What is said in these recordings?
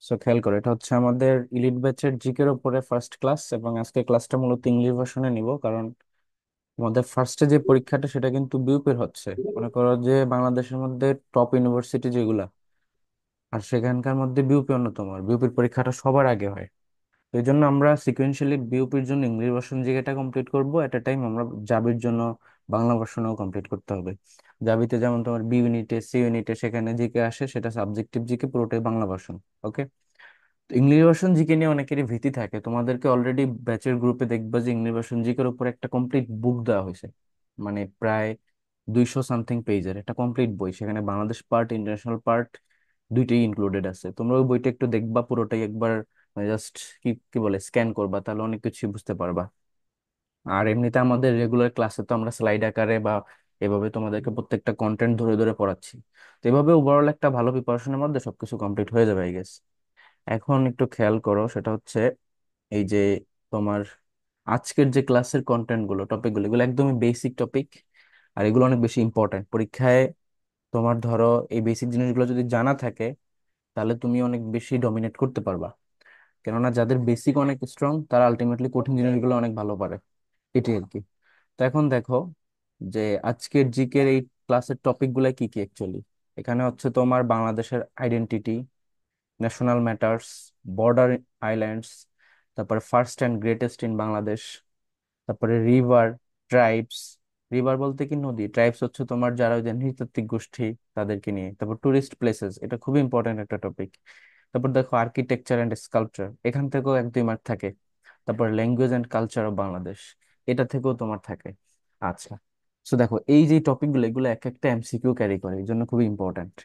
So খেয়াল করো, এটা হচ্ছে আমাদের ইলিট ব্যাচের জিকের উপরে ফার্স্ট ক্লাস, এবং আজকে ক্লাসটা মূলত ইংলিশ ভার্সনে নিব, কারণ আমাদের ফার্স্টে যে পরীক্ষাটা সেটা কিন্তু বিউপির হচ্ছে। মনে করো যে বাংলাদেশের মধ্যে টপ ইউনিভার্সিটি যেগুলা, আর সেখানকার মধ্যে বিউপি অন্যতম, আর বিউপির পরীক্ষাটা সবার আগে হয়। তো এই জন্য আমরা সিকুয়েন্সিয়ালি বিউপির জন্য ইংলিশ ভার্সন জিকেটা কমপ্লিট করব এট এ টাইম, আমরা জাবির জন্য বাংলা ভার্সনও কমপ্লিট করতে হবে। জাবিতে যেমন তোমার বি ইউনিটে, সি ইউনিটে সেখানে জিকে আসে, সেটা সাবজেক্টিভ জিকে পুরোটাই বাংলা ভার্সন। ওকে। ইংলিশ ভার্সন জিকে নিয়ে অনেকেরই ভীতি থাকে। তোমাদেরকে অলরেডি ব্যাচের গ্রুপে দেখবা যে ইংলিশ ভার্সন জিকের উপর একটা কমপ্লিট বুক দেওয়া হয়েছে, মানে প্রায় 200 সামথিং পেজের একটা কমপ্লিট বই। সেখানে বাংলাদেশ পার্ট, ইন্টারন্যাশনাল পার্ট দুইটাই ইনক্লুডেড আছে। তোমরা ওই বইটা একটু দেখবা, পুরোটাই একবার জাস্ট কি কি বলে স্ক্যান করবা, তাহলে অনেক কিছু বুঝতে পারবা। আর এমনিতে আমাদের রেগুলার ক্লাসে তো আমরা স্লাইড আকারে বা এভাবে তোমাদেরকে প্রত্যেকটা কন্টেন্ট ধরে ধরে পড়াচ্ছি। তো এভাবে ওভারঅল একটা ভালো প্রিপারেশনের মধ্যে সবকিছু কমপ্লিট হয়ে যাবে আই গেস। এখন একটু খেয়াল করো, সেটা হচ্ছে এই যে তোমার আজকের যে ক্লাসের কন্টেন্ট গুলো, টপিক গুলো, এগুলো একদমই বেসিক টপিক, আর এগুলো অনেক বেশি ইম্পর্ট্যান্ট পরীক্ষায়। তোমার ধরো এই বেসিক জিনিসগুলো যদি জানা থাকে, তাহলে তুমি অনেক বেশি ডমিনেট করতে পারবা। কেননা যাদের বেসিক অনেক স্ট্রং, তারা আলটিমেটলি কঠিন জিনিসগুলো অনেক ভালো পারে। এটাই আর কি। তো এখন দেখো যে আজকের জিকের এই ক্লাসের টপিক গুলা কি কি অ্যাকচুয়ালি। এখানে হচ্ছে তোমার বাংলাদেশের identity, national matters, border islands, তারপরে first and greatest in Bangladesh, তারপরে রিভার, ট্রাইবস। রিভার বলতে কি নদী, ট্রাইবস হচ্ছে তোমার যারা ওই যে নৃতাত্ত্বিক গোষ্ঠী, তাদেরকে নিয়ে। তারপর টুরিস্ট প্লেসেস, এটা খুবই ইম্পর্টেন্ট একটা টপিক। তারপর দেখো আর্কিটেকচার অ্যান্ড স্কাল্পচার, এখান থেকেও 1-2 মার্ক থাকে। তারপর language and culture of Bangladesh, এটা থেকেও তোমার থাকে। আচ্ছা। তো দেখো এই যে টপিক গুলো, এগুলো এক একটা এমসিকিউ ক্যারি করে, এই জন্য খুবই ইম্পর্টেন্ট।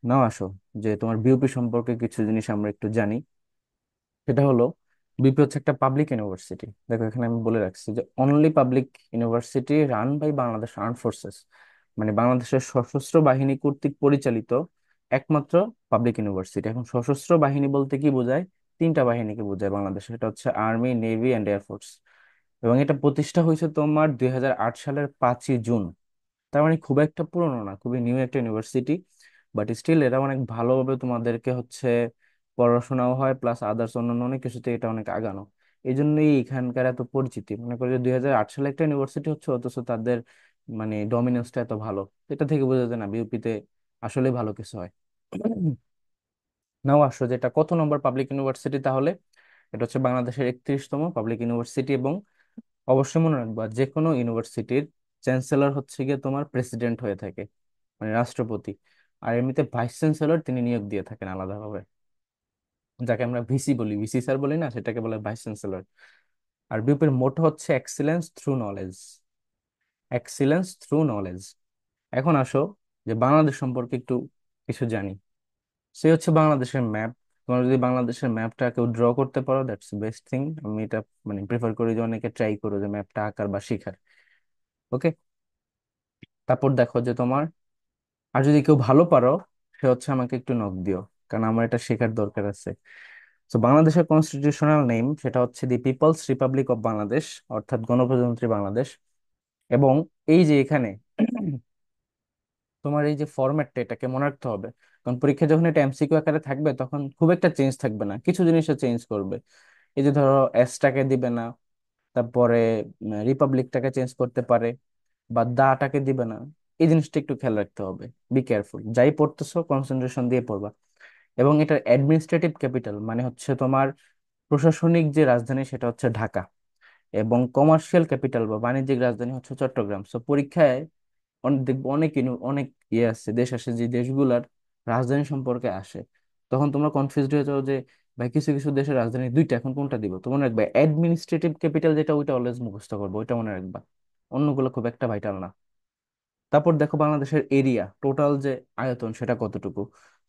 নাও আসো, যে তোমার বিউপি সম্পর্কে কিছু জিনিস আমরা একটু জানি। সেটা হলো, বিপি হচ্ছে একটা পাবলিক ইউনিভার্সিটি। দেখো এখানে আমি বলে রাখছি যে only public university run by Bangladesh arm forces, মানে বাংলাদেশের সশস্ত্র বাহিনী কর্তৃক পরিচালিত একমাত্র পাবলিক ইউনিভার্সিটি। এখন সশস্ত্র বাহিনী বলতে কি বোঝায়? তিনটা বাহিনীকে বোঝায় বাংলাদেশে, সেটা হচ্ছে আর্মি, নেভি অ্যান্ড এয়ারফোর্স। এবং এটা প্রতিষ্ঠা হয়েছে তোমার 2008 সালের 5ই জুন। তার মানে খুব একটা পুরনো না, খুবই নিউ একটা ইউনিভার্সিটি। বাট স্টিল এরা অনেক ভালোভাবে তোমাদেরকে হচ্ছে পড়াশোনাও হয়, প্লাস আদার্স অন্যান্য অনেক কিছুতে এটা অনেক আগানো। এই জন্যই এখানকার এত পরিচিতি। মনে করি যে 2008 সালে একটা ইউনিভার্সিটি হচ্ছে, অথচ তাদের মানে ডমিনেন্সটা এত ভালো। এটা থেকে বোঝা যায় না বিউপিতে আসলে ভালো কিছু হয়। নাও আসো, যেটা কত নম্বর পাবলিক ইউনিভার্সিটি তাহলে। এটা হচ্ছে বাংলাদেশের 31তম পাবলিক ইউনিভার্সিটি। এবং অবশ্যই মনে রাখবা, যে কোনো ইউনিভার্সিটির চ্যান্সেলর হচ্ছে গিয়ে তোমার প্রেসিডেন্ট হয়ে থাকে, মানে রাষ্ট্রপতি। আর এমনিতে ভাইস চ্যান্সেলর তিনি নিয়োগ দিয়ে থাকেন আলাদাভাবে, যাকে আমরা ভিসি বলি, ভিসি স্যার বলি না, সেটাকে বলে ভাইস চ্যান্সেলর। আর বিউপির মোটো হচ্ছে excellence through knowledge, excellence through knowledge. এখন আসো, যে বাংলাদেশ সম্পর্কে একটু কিছু জানি। সে হচ্ছে বাংলাদেশের ম্যাপ। তোমরা যদি বাংলাদেশের ম্যাপটা কেউ ড্র করতে পারো, দ্যাটস বেস্ট থিং। আমি এটা মানে প্রেফার করি যে অনেকে ট্রাই করো যে ম্যাপটা আঁকার বা শেখার। ওকে। তারপর দেখো যে তোমার, আর যদি কেউ ভালো পারো, সে হচ্ছে আমাকে একটু নক দিও, কারণ আমার এটা শেখার দরকার আছে। তো বাংলাদেশের কনস্টিটিউশনাল নেম সেটা হচ্ছে দি পিপলস রিপাবলিক অফ বাংলাদেশ, অর্থাৎ গণপ্রজাতন্ত্রী বাংলাদেশ। এবং এই যে এখানে তোমার এই যে ফরম্যাটটা, এটাকে মনে রাখতে হবে। কারণ পরীক্ষা যখন এটা এমসিকিউ আকারে থাকবে, তখন খুব একটা চেঞ্জ থাকবে না, কিছু জিনিসে চেঞ্জ করবে। এই যে ধরো এসটাকে দিবে না, তারপরে রিপাবলিকটাকে চেঞ্জ করতে পারে, বা দাটাকে দিবে না। এই জিনিসটা একটু খেয়াল রাখতে হবে। বি কেয়ারফুল, যাই পড়তেছো কনসেন্ট্রেশন দিয়ে পড়বা। এবং এটার অ্যাডমিনিস্ট্রেটিভ ক্যাপিটাল মানে হচ্ছে তোমার প্রশাসনিক যে রাজধানী, সেটা হচ্ছে ঢাকা। এবং কমার্শিয়াল ক্যাপিটাল বা বাণিজ্যিক রাজধানী হচ্ছে চট্টগ্রাম। সো পরীক্ষায় অনেক দেখবো, অনেক অনেক ইয়ে আছে, দেশ আসে, যে দেশগুলার রাজধানী সম্পর্কে আসে। তখন তোমরা কনফিউজড হয়ে যাও যে ভাই কিছু কিছু দেশের রাজধানী দুইটা, এখন কোনটা দিব। তো মনে রাখবে অ্যাডমিনিস্ট্রেটিভ ক্যাপিটাল যেটা, ওইটা অলওয়েজ মুখস্থ করবো, ওইটা মনে রাখবা। অন্যগুলো খুব একটা ভাইটাল না। তারপর দেখো বাংলাদেশের এরিয়া টোটাল যে আয়তন, সেটা কতটুকু।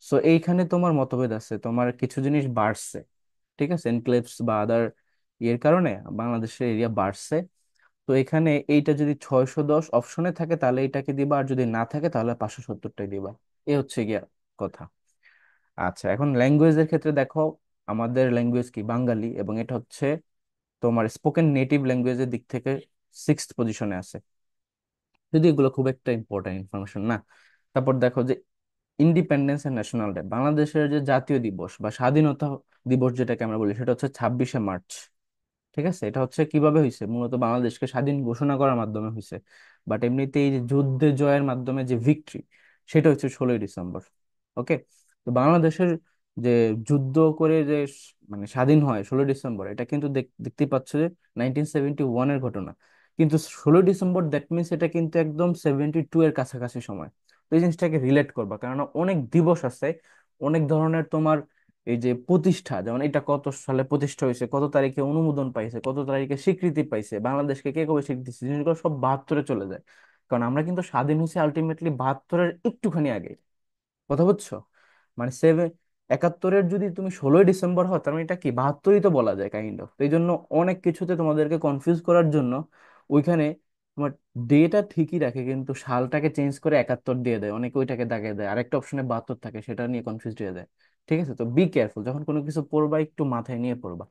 সো এইখানে তোমার মতভেদ আছে, তোমার কিছু জিনিস বাড়ছে। ঠিক আছে, এনক্লেভস বা আদার ইয়ের কারণে বাংলাদেশের এরিয়া বাড়ছে। তো এখানে এইটা যদি 610 অপশনে থাকে, তাহলে এইটাকে দিবা, আর যদি না থাকে তাহলে 570টাই দিবা। এ হচ্ছে গিয়া কথা। আচ্ছা, এখন ল্যাঙ্গুয়েজের ক্ষেত্রে দেখো, আমাদের ল্যাঙ্গুয়েজ কি বাঙালি, এবং এটা হচ্ছে তোমার স্পোকেন নেটিভ ল্যাঙ্গুয়েজের দিক থেকে 6th পজিশনে আছে। যদি এগুলো খুব একটা ইম্পর্টেন্ট ইনফরমেশন না। তারপর দেখো যে ইন্ডিপেন্ডেন্স এন্ড ন্যাশনাল ডে, বাংলাদেশের যে জাতীয় দিবস বা স্বাধীনতা দিবস যেটাকে আমরা বলি, সেটা হচ্ছে 26শে মার্চ। ঠিক আছে, এটা হচ্ছে কিভাবে হয়েছে, মূলত বাংলাদেশকে স্বাধীন ঘোষণা করার মাধ্যমে হয়েছে। বাট এমনিতে এই যে যুদ্ধে জয়ের মাধ্যমে যে ভিক্টরি, সেটা হচ্ছে 16ই ডিসেম্বর। ওকে। তো বাংলাদেশের যে যুদ্ধ করে যে মানে স্বাধীন হয় 16ই ডিসেম্বর, এটা কিন্তু দেখতেই পাচ্ছ যে 1971-এর ঘটনা। কিন্তু 16ই ডিসেম্বর দ্যাট মিনস এটা কিন্তু একদম 72 এর কাছাকাছি সময়। তো এই জিনিসটাকে রিলেট করবা, কারণ অনেক দিবস আছে, অনেক ধরনের তোমার এই যে প্রতিষ্ঠা, যেমন এটা কত সালে প্রতিষ্ঠা হয়েছে, কত তারিখে অনুমোদন পাইছে, কত তারিখে স্বীকৃতি পাইছে, বাংলাদেশকে কে কবে স্বীকৃতি দিচ্ছে, জিনিসগুলো সব 72-এ চলে যায়। কারণ আমরা কিন্তু স্বাধীন হয়েছি আলটিমেটলি 72-এর একটুখানি আগে। কথা বুঝছো? মানে 71-এর যদি তুমি 16ই ডিসেম্বর হয়, তার মানে এটা কি 72-ই তো বলা যায় কাইন্ড অফ। এই জন্য অনেক কিছুতে তোমাদেরকে কনফিউজ করার জন্য ওইখানে তোমার ডেটা ঠিকই রাখে, কিন্তু সালটাকে চেঞ্জ করে 71 দিয়ে দেয়, অনেকে ওইটাকে দাগিয়ে দেয়, আরেকটা অপশনে 72 থাকে, সেটা নিয়ে কনফিউজ হয়ে যায়। ঠিক আছে, তো বি কেয়ারফুল যখন কোনো কিছু পড়বা, একটু মাথায় নিয়ে পড়বা।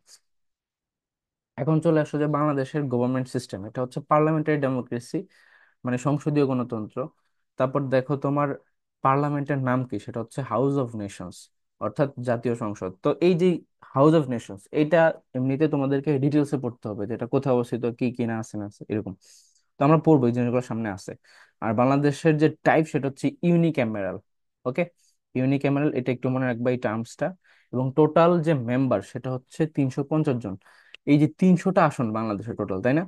এখন চলে আসো যে বাংলাদেশের গভর্নমেন্ট সিস্টেম, এটা হচ্ছে পার্লামেন্টারি ডেমোক্রেসি, মানে সংসদীয় গণতন্ত্র। তারপর দেখো তোমার পার্লামেন্টের নাম কি, সেটা হচ্ছে হাউস অফ নেশনস, অর্থাৎ জাতীয় সংসদ। তো এই যে হাউস অফ নেশনস, এটা এমনিতে তোমাদেরকে ডিটেলসে পড়তে হবে, যে এটা কোথায় অবস্থিত, কি কি না আছে না আছে এরকম। তো আমরা পড়বো, এই জিনিসগুলো সামনে আছে। আর বাংলাদেশের যে টাইপ, সেটা হচ্ছে ইউনিক্যামেরাল। ওকে, ইউনিক্যামেরাল, এটা একটু মনে রাখবা এই টার্মসটা। এবং টোটাল যে মেম্বার, সেটা হচ্ছে 350 জন। এই যে 300টা আসন বাংলাদেশের টোটাল, তাই না?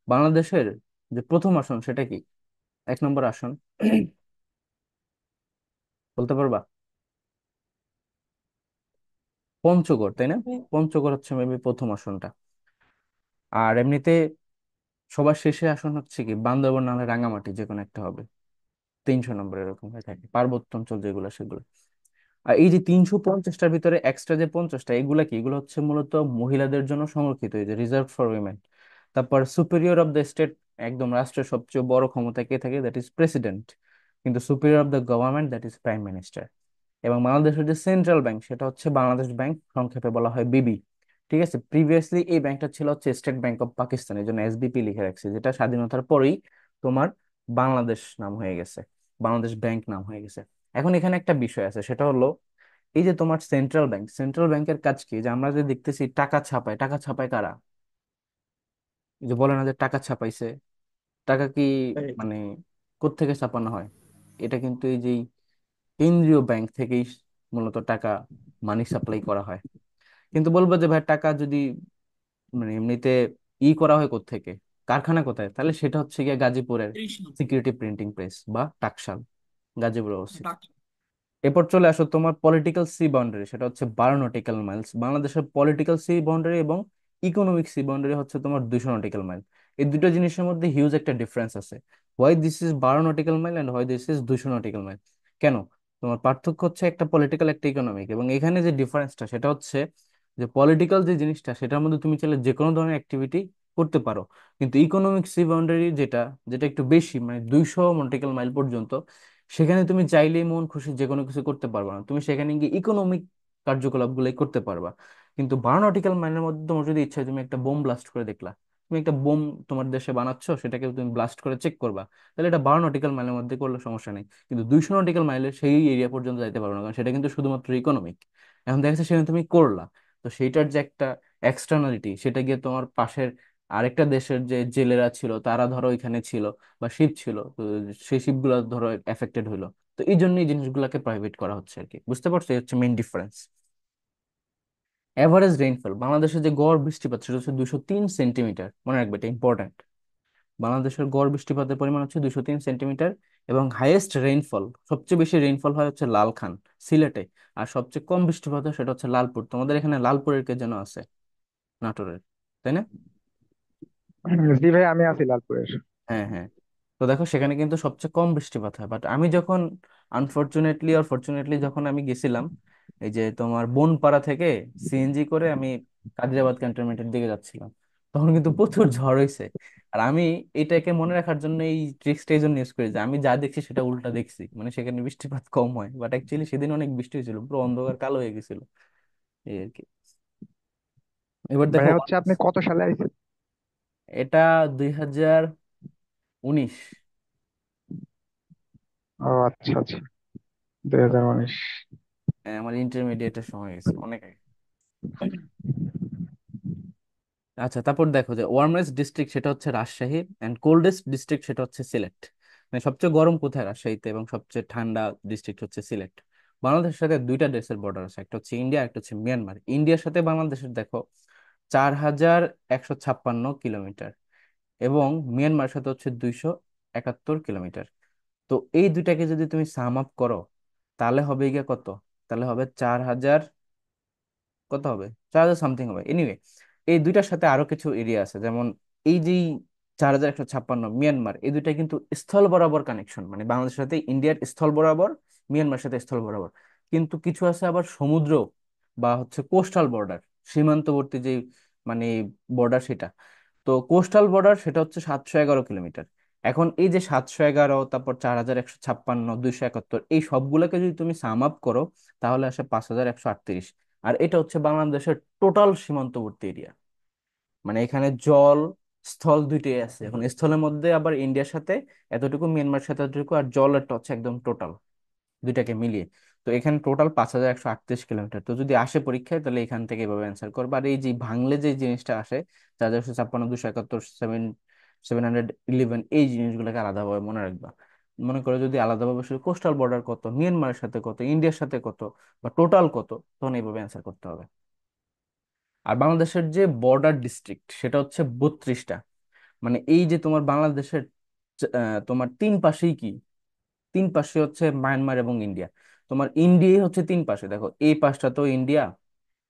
বাংলাদেশের যে প্রথম আসন সেটা কি, 1 নম্বর আসন, বলতে পারবা? পঞ্চগড়, তাই না? পঞ্চগড় হচ্ছে মেবি প্রথম আসনটা। আর এমনিতে সবার শেষে আসন হচ্ছে কি বান্দরবান নাহলে রাঙামাটি, যে কোনো একটা হবে। 300 নম্বর এরকম হয়ে থাকে, পার্বত্য অঞ্চল যেগুলো সেগুলো। আর এই যে 350টার ভিতরে এক্সট্রা যে 50টা, এগুলা কি, এগুলো হচ্ছে মূলত মহিলাদের জন্য সংরক্ষিত, এই যে রিজার্ভ ফর উইমেন। তারপর সুপিরিয়র অফ দ্য স্টেট, একদম রাষ্ট্রের সবচেয়ে বড় ক্ষমতা কে থাকে, দ্যাট ইজ প্রেসিডেন্ট। কিন্তু superior of the government, that is prime minister. এবং বাংলাদেশের যে সেন্ট্রাল ব্যাংক, সেটা হচ্ছে বাংলাদেশ ব্যাংক, সংক্ষেপে বলা হয় বিবি। ঠিক আছে, প্রিভিয়াসলি এই ব্যাংকটা ছিল হচ্ছে স্টেট ব্যাংক অফ পাকিস্তান, এই জন্য এসবিপি লিখে রাখছে, যেটা স্বাধীনতার পরেই তোমার বাংলাদেশ নাম হয়ে গেছে, বাংলাদেশ ব্যাংক নাম হয়ে গেছে। এখন এখানে একটা বিষয় আছে, সেটা হলো এই যে তোমার সেন্ট্রাল ব্যাংক, সেন্ট্রাল ব্যাংকের কাজ কি, যে আমরা যে দেখতেছি টাকা ছাপায়, টাকা ছাপায় কারা? এই যে বলে না যে টাকা ছাপাইছে, টাকা কি মানে কোত্থেকে ছাপানো হয়? এটা কিন্তু এই যে কেন্দ্রীয় ব্যাংক থেকেই মূলত টাকা, মানি সাপ্লাই করা হয়। কিন্তু বলবো যে ভাই টাকা যদি মানে এমনিতে করা হয় কোত্থেকে, কারখানা কোথায়, তাহলে সেটা হচ্ছে গিয়ে গাজীপুরের সিকিউরিটি প্রিন্টিং প্রেস বা টাকশাল, গাজীপুরে অবস্থিত। এরপর চলে আসো তোমার পলিটিক্যাল সি বাউন্ডারি, সেটা হচ্ছে 12 নটিক্যাল মাইলস। বাংলাদেশের পলিটিক্যাল সি বাউন্ডারি এবং ইকোনমিক সি বাউন্ডারি হচ্ছে তোমার 200 নটিক্যাল মাইল। এই দুটো জিনিসের মধ্যে হিউজ একটা ডিফারেন্স আছে। Why this is 12 nautical mile and why this is 200 nautical mile? কেন? তোমার পার্থক্য হচ্ছে একটা পলিটিক্যাল, একটা ইকোনমিক, এবং এখানে যে ডিফারেন্সটা সেটা হচ্ছে যে পলিটিক্যাল যে জিনিসটা, সেটার মধ্যে তুমি চাইলে যে কোনো ধরনের অ্যাক্টিভিটি করতে পারো। কিন্তু ইকোনমিক সি বাউন্ডারি যেটা, যেটা একটু বেশি, মানে 200 নটিক্যাল মাইল পর্যন্ত, সেখানে তুমি চাইলেই মন খুশি যে কোনো কিছু করতে পারবা না, তুমি সেখানে গিয়ে ইকোনমিক কার্যকলাপ গুলাই করতে পারবা। কিন্তু 12 নটিক্যাল মাইলের মধ্যে তোমার যদি ইচ্ছা হয়, তুমি একটা বোম ব্লাস্ট করে দেখলা, তুমি একটা বোম তোমার দেশে বানাচ্ছ, সেটাকে তুমি ব্লাস্ট করে চেক করবা, তাহলে এটা 12 নটিক্যাল মাইলের মধ্যে করলে সমস্যা নেই। কিন্তু 200 নটিক্যাল মাইলের সেই এরিয়া পর্যন্ত যাইতে পারবে না, কারণ সেটা কিন্তু শুধুমাত্র ইকোনমিক। এখন দেখা যাচ্ছে সেখানে তুমি করলা, তো সেইটার যে একটা এক্সটার্নালিটি, সেটা গিয়ে তোমার পাশের আরেকটা দেশের যে জেলেরা ছিল, তারা ধরো এখানে ছিল, বা শিপ ছিল, তো সেই শিপগুলো ধরো এফেক্টেড হইলো। তো এই জন্য এই জিনিসগুলোকে প্রাইভেট করা হচ্ছে আর কি, বুঝতে পারছো? এই হচ্ছে মেইন ডিফারেন্স। এভারেজ রেইনফল, বাংলাদেশের যে গড় বৃষ্টিপাত, সেটা হচ্ছে 203 সেন্টিমিটার, মনে রাখবে, এটা ইম্পর্টেন্ট। বাংলাদেশের গড় বৃষ্টিপাতের পরিমাণ হচ্ছে 203 সেন্টিমিটার। এবং হাইয়েস্ট রেইনফল, সবচেয়ে বেশি রেইনফল হয় হচ্ছে লালখান, সিলেটে। আর সবচেয়ে কম বৃষ্টিপাত হয় সেটা হচ্ছে লালপুর, তোমাদের এখানে লালপুরের কে যেন আছে, নাটোরের, তাই না? জি ভাই, আমি আছি লালপুরের। হ্যাঁ, হ্যাঁ। তো দেখো সেখানে কিন্তু সবচেয়ে কম বৃষ্টিপাত হয়। বাট আমি যখন আনফরচুনেটলি আর ফরচুনেটলি যখন আমি গেছিলাম, এই যে তোমার বনপাড়া থেকে সিএনজি করে আমি কাদিরাবাদ ক্যান্টনমেন্টের দিকে যাচ্ছিলাম, তখন কিন্তু প্রচুর ঝড় হয়েছে। আর আমি এটাকে মনে রাখার জন্য এই ট্রিক্সটা এই জন্য ইউজ করি, যে আমি যা দেখছি সেটা উল্টা দেখছি, মানে সেখানে বৃষ্টিপাত কম হয়, বাট অ্যাকচুয়ালি সেদিন অনেক বৃষ্টি হয়েছিল, পুরো অন্ধকার কালো হয়ে গেছিল, এই আর কি। এবার দেখো ভাইয়া হচ্ছে আপনি কত সালে আইছেন? এটা 2019। ও আচ্ছা আচ্ছা। 2019। আমার ইন্টারমিডিয়েটের সময় গেছে অনেক আগে। আচ্ছা, তারপর দেখো যে ওয়ার্মেস্ট ডিস্ট্রিক্ট সেটা হচ্ছে রাজশাহী, এন্ড কোল্ডেস্ট ডিস্ট্রিক্ট সেটা হচ্ছে সিলেট। মানে সবচেয়ে গরম কোথায়? রাজশাহীতে। এবং সবচেয়ে ঠান্ডা ডিস্ট্রিক্ট হচ্ছে সিলেট। বাংলাদেশের সাথে দুইটা দেশের বর্ডার আছে, একটা হচ্ছে ইন্ডিয়া, একটা হচ্ছে মিয়ানমার। ইন্ডিয়ার সাথে বাংলাদেশের দেখো 4156 কিলোমিটার, এবং মিয়ানমার সাথে হচ্ছে 271 কিলোমিটার। তো এই দুইটাকে যদি তুমি সাম আপ করো, তাহলে হবে গিয়ে কত? তাহলে হবে 4000, কত হবে, 4000 সামথিং হবে। এনিওয়ে, এই দুইটার সাথে আরো কিছু এরিয়া আছে, যেমন এই যে 4156 মিয়ানমার, এই দুইটা কিন্তু স্থল বরাবর কানেকশন, মানে বাংলাদেশের সাথে ইন্ডিয়ার স্থল বরাবর, মিয়ানমার সাথে স্থল বরাবর। কিন্তু কিছু আছে আবার সমুদ্র বা হচ্ছে কোস্টাল বর্ডার, সীমান্তবর্তী যে মানে বর্ডার সেটা। তো কোস্টাল বর্ডার সেটা হচ্ছে 711 কিলোমিটার। এখন এই যে 711, তারপর 4156, 271, এই সবগুলোকে যদি তুমি সাম আপ করো, তাহলে আসে 5138। আর এটা হচ্ছে বাংলাদেশের টোটাল সীমান্তবর্তী এরিয়া। মানে এখানে জল, স্থল দুইটাই আছে। এখন স্থলের মধ্যে আবার ইন্ডিয়ার সাথে এতটুকু, মিয়ানমার সাথে এতটুকু, আর জলেরটা হচ্ছে একদম টোটাল, দুইটাকে মিলিয়ে। তো এখানে টোটাল 5138 কিলোমিটার। তো যদি আসে পরীক্ষায়, তাহলে এখান থেকে এভাবে অ্যান্সার করবে। আর এই যে ভাঙলে যে জিনিসটা আসে, 4156, 271, 711, এই জিনিসগুলোকে আলাদাভাবে মনে রাখবা। মনে করো যদি আলাদাভাবে শুধু কোস্টাল বর্ডার কত, মিয়ানমারের সাথে কত, ইন্ডিয়ার সাথে কত, বা টোটাল কত, তখন এইভাবে অ্যান্সার করতে হবে। আর বাংলাদেশের যে বর্ডার ডিস্ট্রিক্ট সেটা হচ্ছে 32টা। মানে এই যে তোমার বাংলাদেশের তোমার তিন পাশেই কি, তিন পাশে হচ্ছে মায়ানমার এবং ইন্ডিয়া। তোমার ইন্ডিয়াই হচ্ছে তিন পাশে, দেখো এই পাশটা তো ইন্ডিয়া,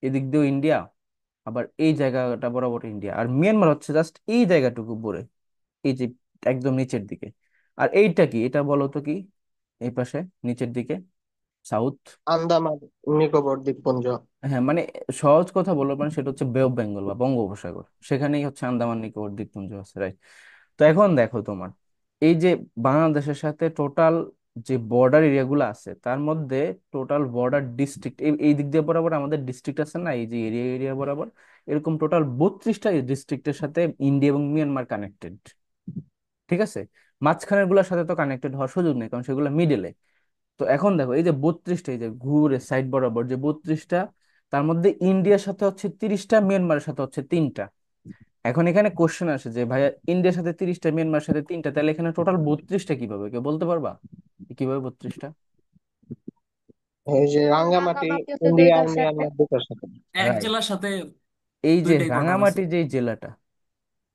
এদিক দিয়েও ইন্ডিয়া, আবার এই জায়গাটা বরাবর ইন্ডিয়া। আর মিয়ানমার হচ্ছে জাস্ট এই জায়গাটুকু পরে, এই যে একদম নিচের দিকে। আর এইটা কি, এটা বলো তো কি, এই পাশে নিচের দিকে, সাউথ। আন্দামান নিকোবর দ্বীপপুঞ্জ। হ্যাঁ, মানে সহজ কথা বলবো, মানে সেটা হচ্ছে বে অফ বেঙ্গল বা বঙ্গোপসাগর, সেখানেই হচ্ছে আন্দামান নিকোবর দ্বীপপুঞ্জ আছে, রাইট? তো এখন দেখো তোমার এই যে বাংলাদেশের সাথে টোটাল যে বর্ডার এরিয়াগুলো আছে, তার মধ্যে টোটাল বর্ডার ডিস্ট্রিক্ট এই দিক দিয়ে বরাবর আমাদের ডিস্ট্রিক্ট আছে না, এই যে এরিয়া এরিয়া বরাবর, এরকম টোটাল 32টা ডিস্ট্রিক্টের সাথে ইন্ডিয়া এবং মিয়ানমার কানেক্টেড। ঠিক আছে? মাঝখানের গুলোর সাথে তো কানেক্টেড হওয়ার সুযোগ নেই, কারণ সেগুলো মিডলে। তো এখন দেখো এই যে 32টা, এই যে ঘুরে সাইড বরাবর যে 32টা, তার মধ্যে ইন্ডিয়ার সাথে হচ্ছে 30টা, মিয়ানমারের সাথে হচ্ছে 3টা। এখন এখানে কোশ্চেন আসে যে ভাইয়া, ইন্ডিয়ার সাথে 30টা, মিয়ানমারের সাথে 3টা, তাহলে এখানে টোটাল 32টা কিভাবে, কেউ বলতে পারবা কিভাবে 32টা? এই যে রাঙ্গামাটি, রাঙামাটি হচ্ছে ইন্ডিয়া আর দুইটার সাথে। মিয়ানমার দুটার সাথে। এক রাইট। জেলার সাথে এই যে দুইটাই বর্ডার আছে। রাঙামাটি যে জেলাটা,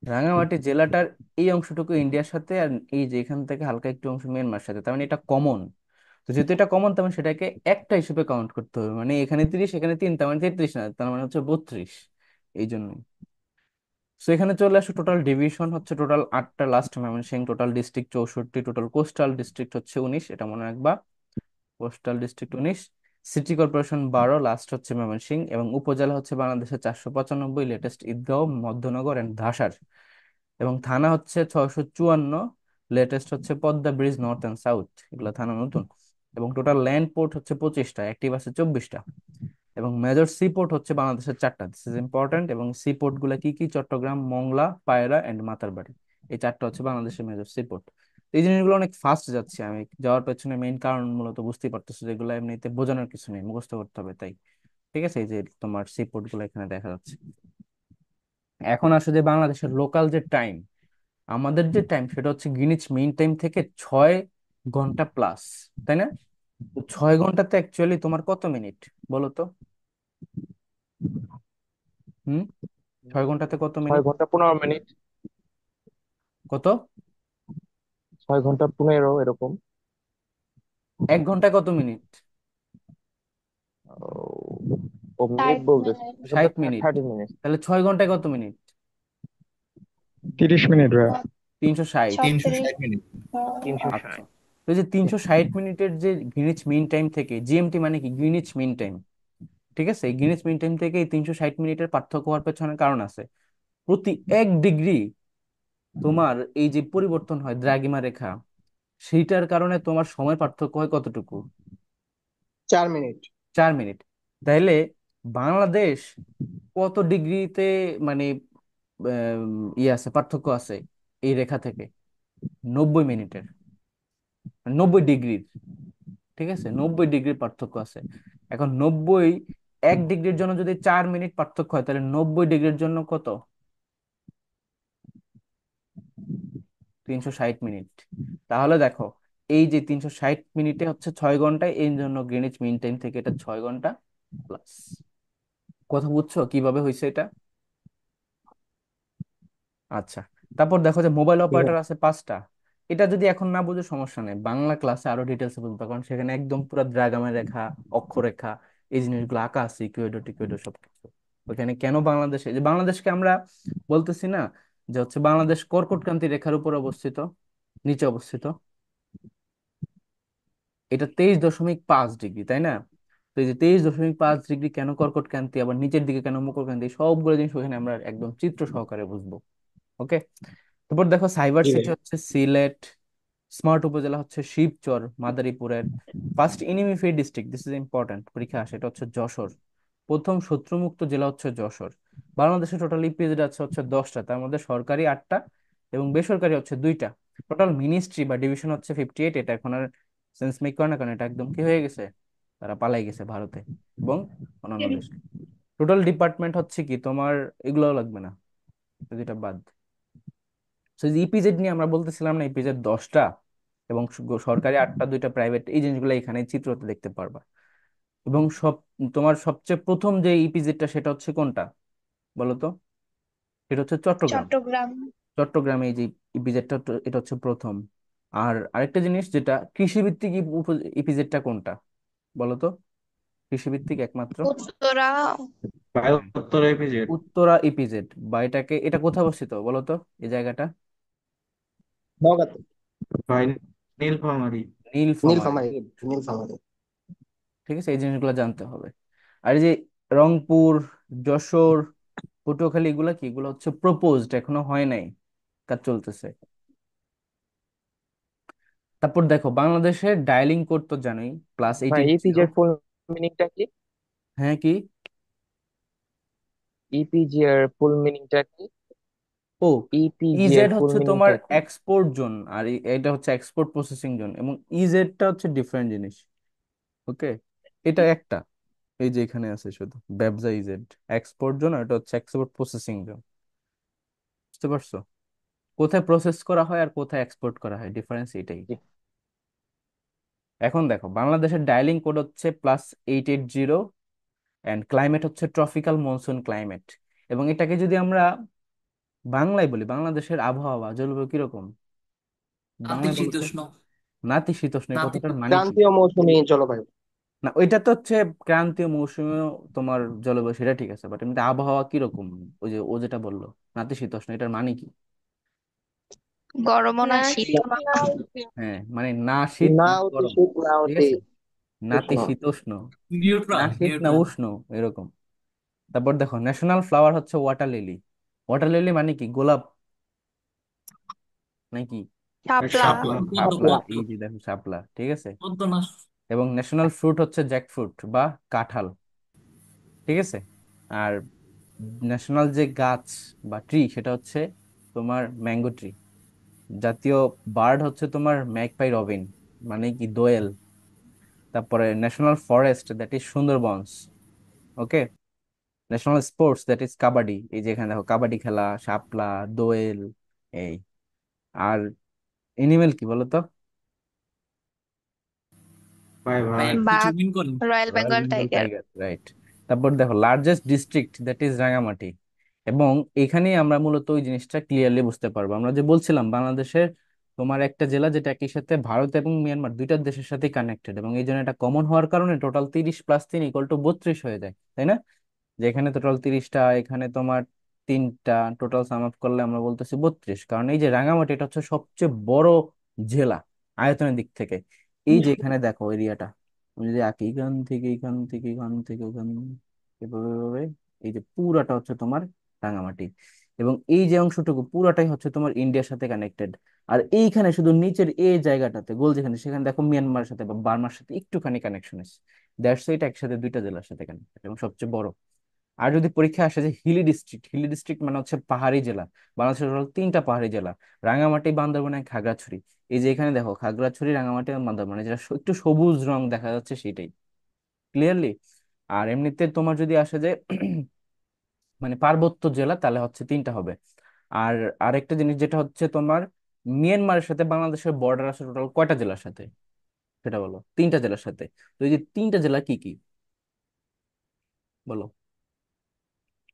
রাঙামাটি জেলাটার এই অংশটুকু ইন্ডিয়ার সাথে, আর এই যে এখান থেকে হালকা একটু অংশ মিয়ানমার সাথে, তার মানে এটা কমন। তো যেহেতু এটা কমন, তার মানে সেটাকে একটা হিসেবে কাউন্ট করতে হবে। মানে এখানে 30, এখানে 3, তার মানে 33 না, তার মানে হচ্ছে 32। এই জন্যই। তো এখানে চলে আসো, টোটাল ডিভিশন হচ্ছে টোটাল 8টা, last Mymensingh, total district 64, total coastal district হচ্ছে 19, এটা মনে রাখবা। Coastal district 19, city corporation 12, last হচ্ছে ময়মনসিংহ, এবং উপজেলা হচ্ছে বাংলাদেশের 495, লেটেস্ট ঈদগাঁও, মধ্যনগর এন্ড ধাসার। এবং থানা হচ্ছে 654, লেটেস্ট হচ্ছে Padma bridge, north and south, এগুলো থানা নতুন। এবং টোটাল ল্যান্ড পোর্ট হচ্ছে 25টা, অ্যাক্টিভ আছে 24টা। এবং মেজর সি পোর্ট হচ্ছে বাংলাদেশের 4টা, দিস ইজ ইম্পর্টেন্ট। এবং সি পোর্ট গুলা কি কি? চট্টগ্রাম, মংলা, পায়রা এন্ড মাতারবাড়ি। এই 4টা হচ্ছে বাংলাদেশের মেজর সি পোর্ট। এই জিনিসগুলো অনেক ফাস্ট যাচ্ছে আমি, যাওয়ার পেছনে মেইন কারণ মূলত বুঝতেই পারতেছো, যেগুলো এমনিতে বোঝানোর কিছু নেই, মুখস্থ করতে হবে তাই। ঠিক আছে? এই যে তোমার সি পোর্ট গুলো এখানে দেখা যাচ্ছে। এখন আসলে যে বাংলাদেশের লোকাল যে টাইম, আমাদের যে টাইম সেটা হচ্ছে গ্রিনিচ মেইন টাইম থেকে 6 ঘন্টা প্লাস, তাই না? তো 6 ঘন্টাতে অ্যাকচুয়ালি তোমার কত মিনিট বলো তো? হুম, 6 ঘন্টাতে কত ছয় মিনিট? ঘন্টা 15 মিনিট। কত? 6 ঘন্টা 15 এরকম। 1 ঘন্টায় কত মিনিট? ও, ও মিনিট 60 বলতেছে, মিনিট। 60 মিনিট। 30 মিনিট। তাহলে 6 ঘন্টায় কত মিনিট? 30 মিনিট ভাইয়া। 360। 36। 360 মিনিট। তিনশো আচ্ছা, ষাট তো এই যে 360 মিনিটের যে গ্রিনিচ মিন টাইম থেকে, জিএমটি মানে কি, গ্রিনিচ মিন টাইম। ঠিক আছে? এই গ্রিনিচ মিন টাইম থেকে এই 360 মিনিটের পার্থক্য হওয়ার পেছনে কারণ আছে। প্রতি 1 ডিগ্রি তোমার এই যে পরিবর্তন হয় দ্রাঘিমা রেখা, সেইটার কারণে তোমার সময় পার্থক্য হয় কতটুকু? 4 মিনিট। 4 মিনিট। তাইলে বাংলাদেশ কত ডিগ্রিতে, মানে ইয়ে আছে, পার্থক্য আছে এই রেখা থেকে? 90 মিনিটের, 90 ডিগ্রির। ঠিক আছে, 90 ডিগ্রি পার্থক্য আছে। এখন 1 ডিগ্রির জন্য যদি 4 মিনিট পার্থক্য হয়, তাহলে 90 ডিগ্রির জন্য কত? 360 মিনিট। তাহলে দেখো, এই যে 360 মিনিটে হচ্ছে 6 ঘন্টায়, এই জন্য গ্রিনিচ মিন টাইম থেকে এটা 6 ঘন্টা প্লাস। কথা বুঝছো কিভাবে হয়েছে এটা? আচ্ছা, তারপর দেখো যে মোবাইল অপারেটর আছে 5টা। এটা যদি এখন না বুঝে সমস্যা নেই, বাংলা ক্লাসে আরো ডিটেলসে বুঝবে, কারণ সেখানে একদম পুরো ড্রাগামের রেখা, অক্ষরেখা, এই জিনিসগুলো আঁকা আছে, ইকুয়েডর টিকুয়েডর সবকিছু। ওখানে কেন বাংলাদেশে, যে বাংলাদেশকে আমরা বলতেছি না যে হচ্ছে বাংলাদেশ কর্কটক্রান্তি রেখার উপর অবস্থিত, নিচে অবস্থিত, এটা 23.5 ডিগ্রি, তাই না? তো এই যে 23.5 ডিগ্রি কেন কর্কটক্রান্তি, আবার নিচের দিকে কেন মকরক্রান্তি, সবগুলো জিনিস ওখানে আমরা একদম চিত্র সহকারে বুঝবো। ওকে। তারপর দেখো সাইবার জি ভাই। সিটি হচ্ছে সিলেট, স্মার্ট উপজেলা হচ্ছে শিবচর মাদারীপুরের, first enemy free district, this is important, পরীক্ষা আসে, এটা হচ্ছে যশোর, প্রথম শত্রুমুক্ত জেলা হচ্ছে যশোর। বাংলাদেশে টোটাল ইপিজেড আছে হচ্ছে 10টা, তার মধ্যে সরকারি 8টা এবং বেসরকারি হচ্ছে 2টা। টোটাল মিনিস্ট্রি বা ডিভিশন হচ্ছে 58। এটা এখন আর সেন্স মেক করে না, কারণ এটা একদম কি হয়ে গেছে, তারা পালাই গেছে ভারতে এবং অন্যান্য দেশে। টোটাল ডিপার্টমেন্ট হচ্ছে কি তোমার, এগুলো লাগবে না, এই দুইটা বাদ। তো ইপিজেড নিয়ে আমরা বলতেছিলাম না, ইপিজেড 10টা এবং সরকারি 8টা, 2টা প্রাইভেট, এই জিনিসগুলো এখানে চিত্রতে দেখতে পারবা। এবং তোমার সবচেয়ে প্রথম যে ইপিজেডটা সেটা হচ্ছে কোনটা বলো তো? এটা হচ্ছে চট্টগ্রাম। চট্টগ্রাম। চট্টগ্রামে এই যে ইপিজেডটা, এটা হচ্ছে প্রথম। আর আরেকটা জিনিস, যেটা কৃষিভিত্তিক ইপিজেডটা কোনটা বলো তো? কৃষিভিত্তিক একমাত্র, উত্তরা। হ্যাঁ, উত্তর এপিজেড। উত্তরা ইপিজেড। বা এটাকে, এটা কোথায় অবস্থিত বলো তো, এই জায়গাটা? নওগাঁতে। ভাই, নীলফামারী। নীলফামারী, নীলফামারী। good। নীলফামারী। ঠিক আছে, এই জিনিসগুলো জানতে হবে। আর এই যে রংপুর, যশোর, পটুয়াখালী, এগুলা কি, এগুলো হচ্ছে প্রপোজড, এখনো হয় নাই, কাজ চলতেছে। তারপর দেখো বাংলাদেশের ডায়ালিং কোড তো জানোই, ভাই, +880। ইপিজের ফুল মিনিংটা কি? হ্যাঁ, কি? ইপিজি এর ফুল মিনিংটা কি? ও, ইপিজি এর ইজেড ফুল হচ্ছে তোমার মিনিংটা কি? এক্সপোর্ট জোন, আর এটা হচ্ছে এক্সপোর্ট প্রসেসিং জোন, এবং ইজেডটা হচ্ছে ডিফারেন্ট জিনিস। ওকে, এটা একটা, এই যে এখানে আছে শুধু ব্যবসা ইজেড, এক্সপোর্ট জোন, আর এটা হচ্ছে এক্সপোর্ট প্রসেসিং জোন। বুঝতে পারছো? কোথায় প্রসেস করা হয় আর কোথায় এক্সপোর্ট করা হয়, ডিফারেন্স এটাই। জি। এখন দেখো বাংলাদেশের ডায়ালিং কোড হচ্ছে +880, অ্যান্ড ক্লাইমেট হচ্ছে ট্রপিক্যাল মনসুন ক্লাইমেট। এবং এটাকে যদি আমরা বাংলায় বলি, বাংলাদেশের আবহাওয়া জলবায়ু কিরকম, বাংলায় বলো তো? নাতিশীতোষ্ণ। নাতিশীতোষ্ণ, এই নাতি কথাটার মানে কি? ক্রান্তীয় মৌসুমী জলবায়ু। না, ওইটা তো হচ্ছে ক্রান্তীয় মৌসুমী তোমার জলবায়ু, সেটা ঠিক আছে, বাট এমনি আবহাওয়া কিরকম, ওই যে ও যেটা বললো নাতিশীতোষ্ণ, এটার মানে কি? গরমও না না শীতও শীত না। না উষ্ণ। হ্যাঁ, মানে না শীত না না অতি গরম, শীত, না ঠিক অতি আছে, উষ্ণ। নাতিশীতোষ্ণ, না নিউট্রাল শীত না নিউট্রাল। উষ্ণ, এরকম। তারপর দেখো ন্যাশনাল ফ্লাওয়ার হচ্ছে ওয়াটার লিলি। ওয়াটার লিলি মানে কি, গোলাপ নাকি? শাপলা। শাপলা। পদ্ম শাপলা। পদ্ম। এই যে দেখো শাপলা, ঠিক আছে। পদ্ম না। এবং ন্যাশনাল ফ্রুট হচ্ছে জ্যাকফ্রুট বা কাঁঠাল, ঠিক আছে। আর ন্যাশনাল যে গাছ বা ট্রি সেটা হচ্ছে তোমার ম্যাঙ্গো ট্রি। জাতীয় বার্ড হচ্ছে তোমার ম্যাকপাই রবিন, মানে কি দোয়েল। তারপরে national forest that is Sundarbans. Okay. National sports that is kabaddi, এই যে এখানে দেখো কাবাডি খেলা, শাপলা, দোয়েল, এই। আর এনিমেল কি বলতো? ভাই ভাই ভাই একটু বাঘ। জুমিন করেন। Royal royal Bengal Bengal tiger. Tiger, right. তারপর দেখো largest district that is Rangamati. এবং এখানেই আমরা মূলত ওই জিনিসটা ক্লিয়ারলি বুঝতে পারবো, আমরা যে বলছিলাম বাংলাদেশের তোমার একটা জেলা যেটা একই সাথে ভারত এবং মিয়ানমার দুইটা দেশের সাথে কানেক্টেড, এবং এই জন্য এটা কমন হওয়ার কারণে টোটাল 30+3 = 32 হয়ে যায়, তাই না? যে এখানে টোটাল 30টা, এখানে তোমার 3টা, টোটাল সাম আপ করলে আমরা বলতেছি 32, কারণ এই যে রাঙামাটি এটা হচ্ছে সবচেয়ে বড় জেলা আয়তনের দিক থেকে। এই যে এখানে দেখো এরিয়াটা, আমি যদি আঁকি, এখান থেকে এখান থেকে এখান থেকে ওখান, এভাবে এভাবে, এই যে পুরাটা হচ্ছে তোমার রাঙামাটি। এবং এই যে অংশটুকু পুরাটাই হচ্ছে তোমার ইন্ডিয়ার সাথে কানেক্টেড। আর এইখানে শুধু নিচের এই জায়গাটাতে গোল যেখানে, সেখানে দেখো মিয়ানমারের সাথে বা বার্মার সাথে একটুখানি কানেকশন আছে। দ্যাটস ইট, একসাথে দুইটা জেলার সাথে কানেক্টেড এবং সবচেয়ে বড়। আর যদি পরীক্ষা আসে যে হিলি ডিস্ট্রিক্ট, হিলি ডিস্ট্রিক্ট মানে হচ্ছে পাহাড়ি জেলা। বাংলাদেশের হলো 3টা পাহাড়ি জেলা, রাঙামাটি, বান্দরবান আর খাগড়াছড়ি। এই যে এখানে দেখো খাগড়াছড়ি, রাঙামাটি আর বান্দরবান, যেটা একটু সবুজ রং দেখা যাচ্ছে সেটাই, ক্লিয়ারলি। আর এমনিতে তোমার যদি আসে যে মানে পার্বত্য জেলা, তাহলে হচ্ছে 3টা হবে। আর আরেকটা জিনিস যেটা হচ্ছে তোমার, মিয়ানমারের সাথে বাংলাদেশের বর্ডার আছে টোটাল কয়টা জেলার সাথে, সেটা বলো। 3টা জেলার সাথে। তো এই যে 3টা জেলা কি কি বলো।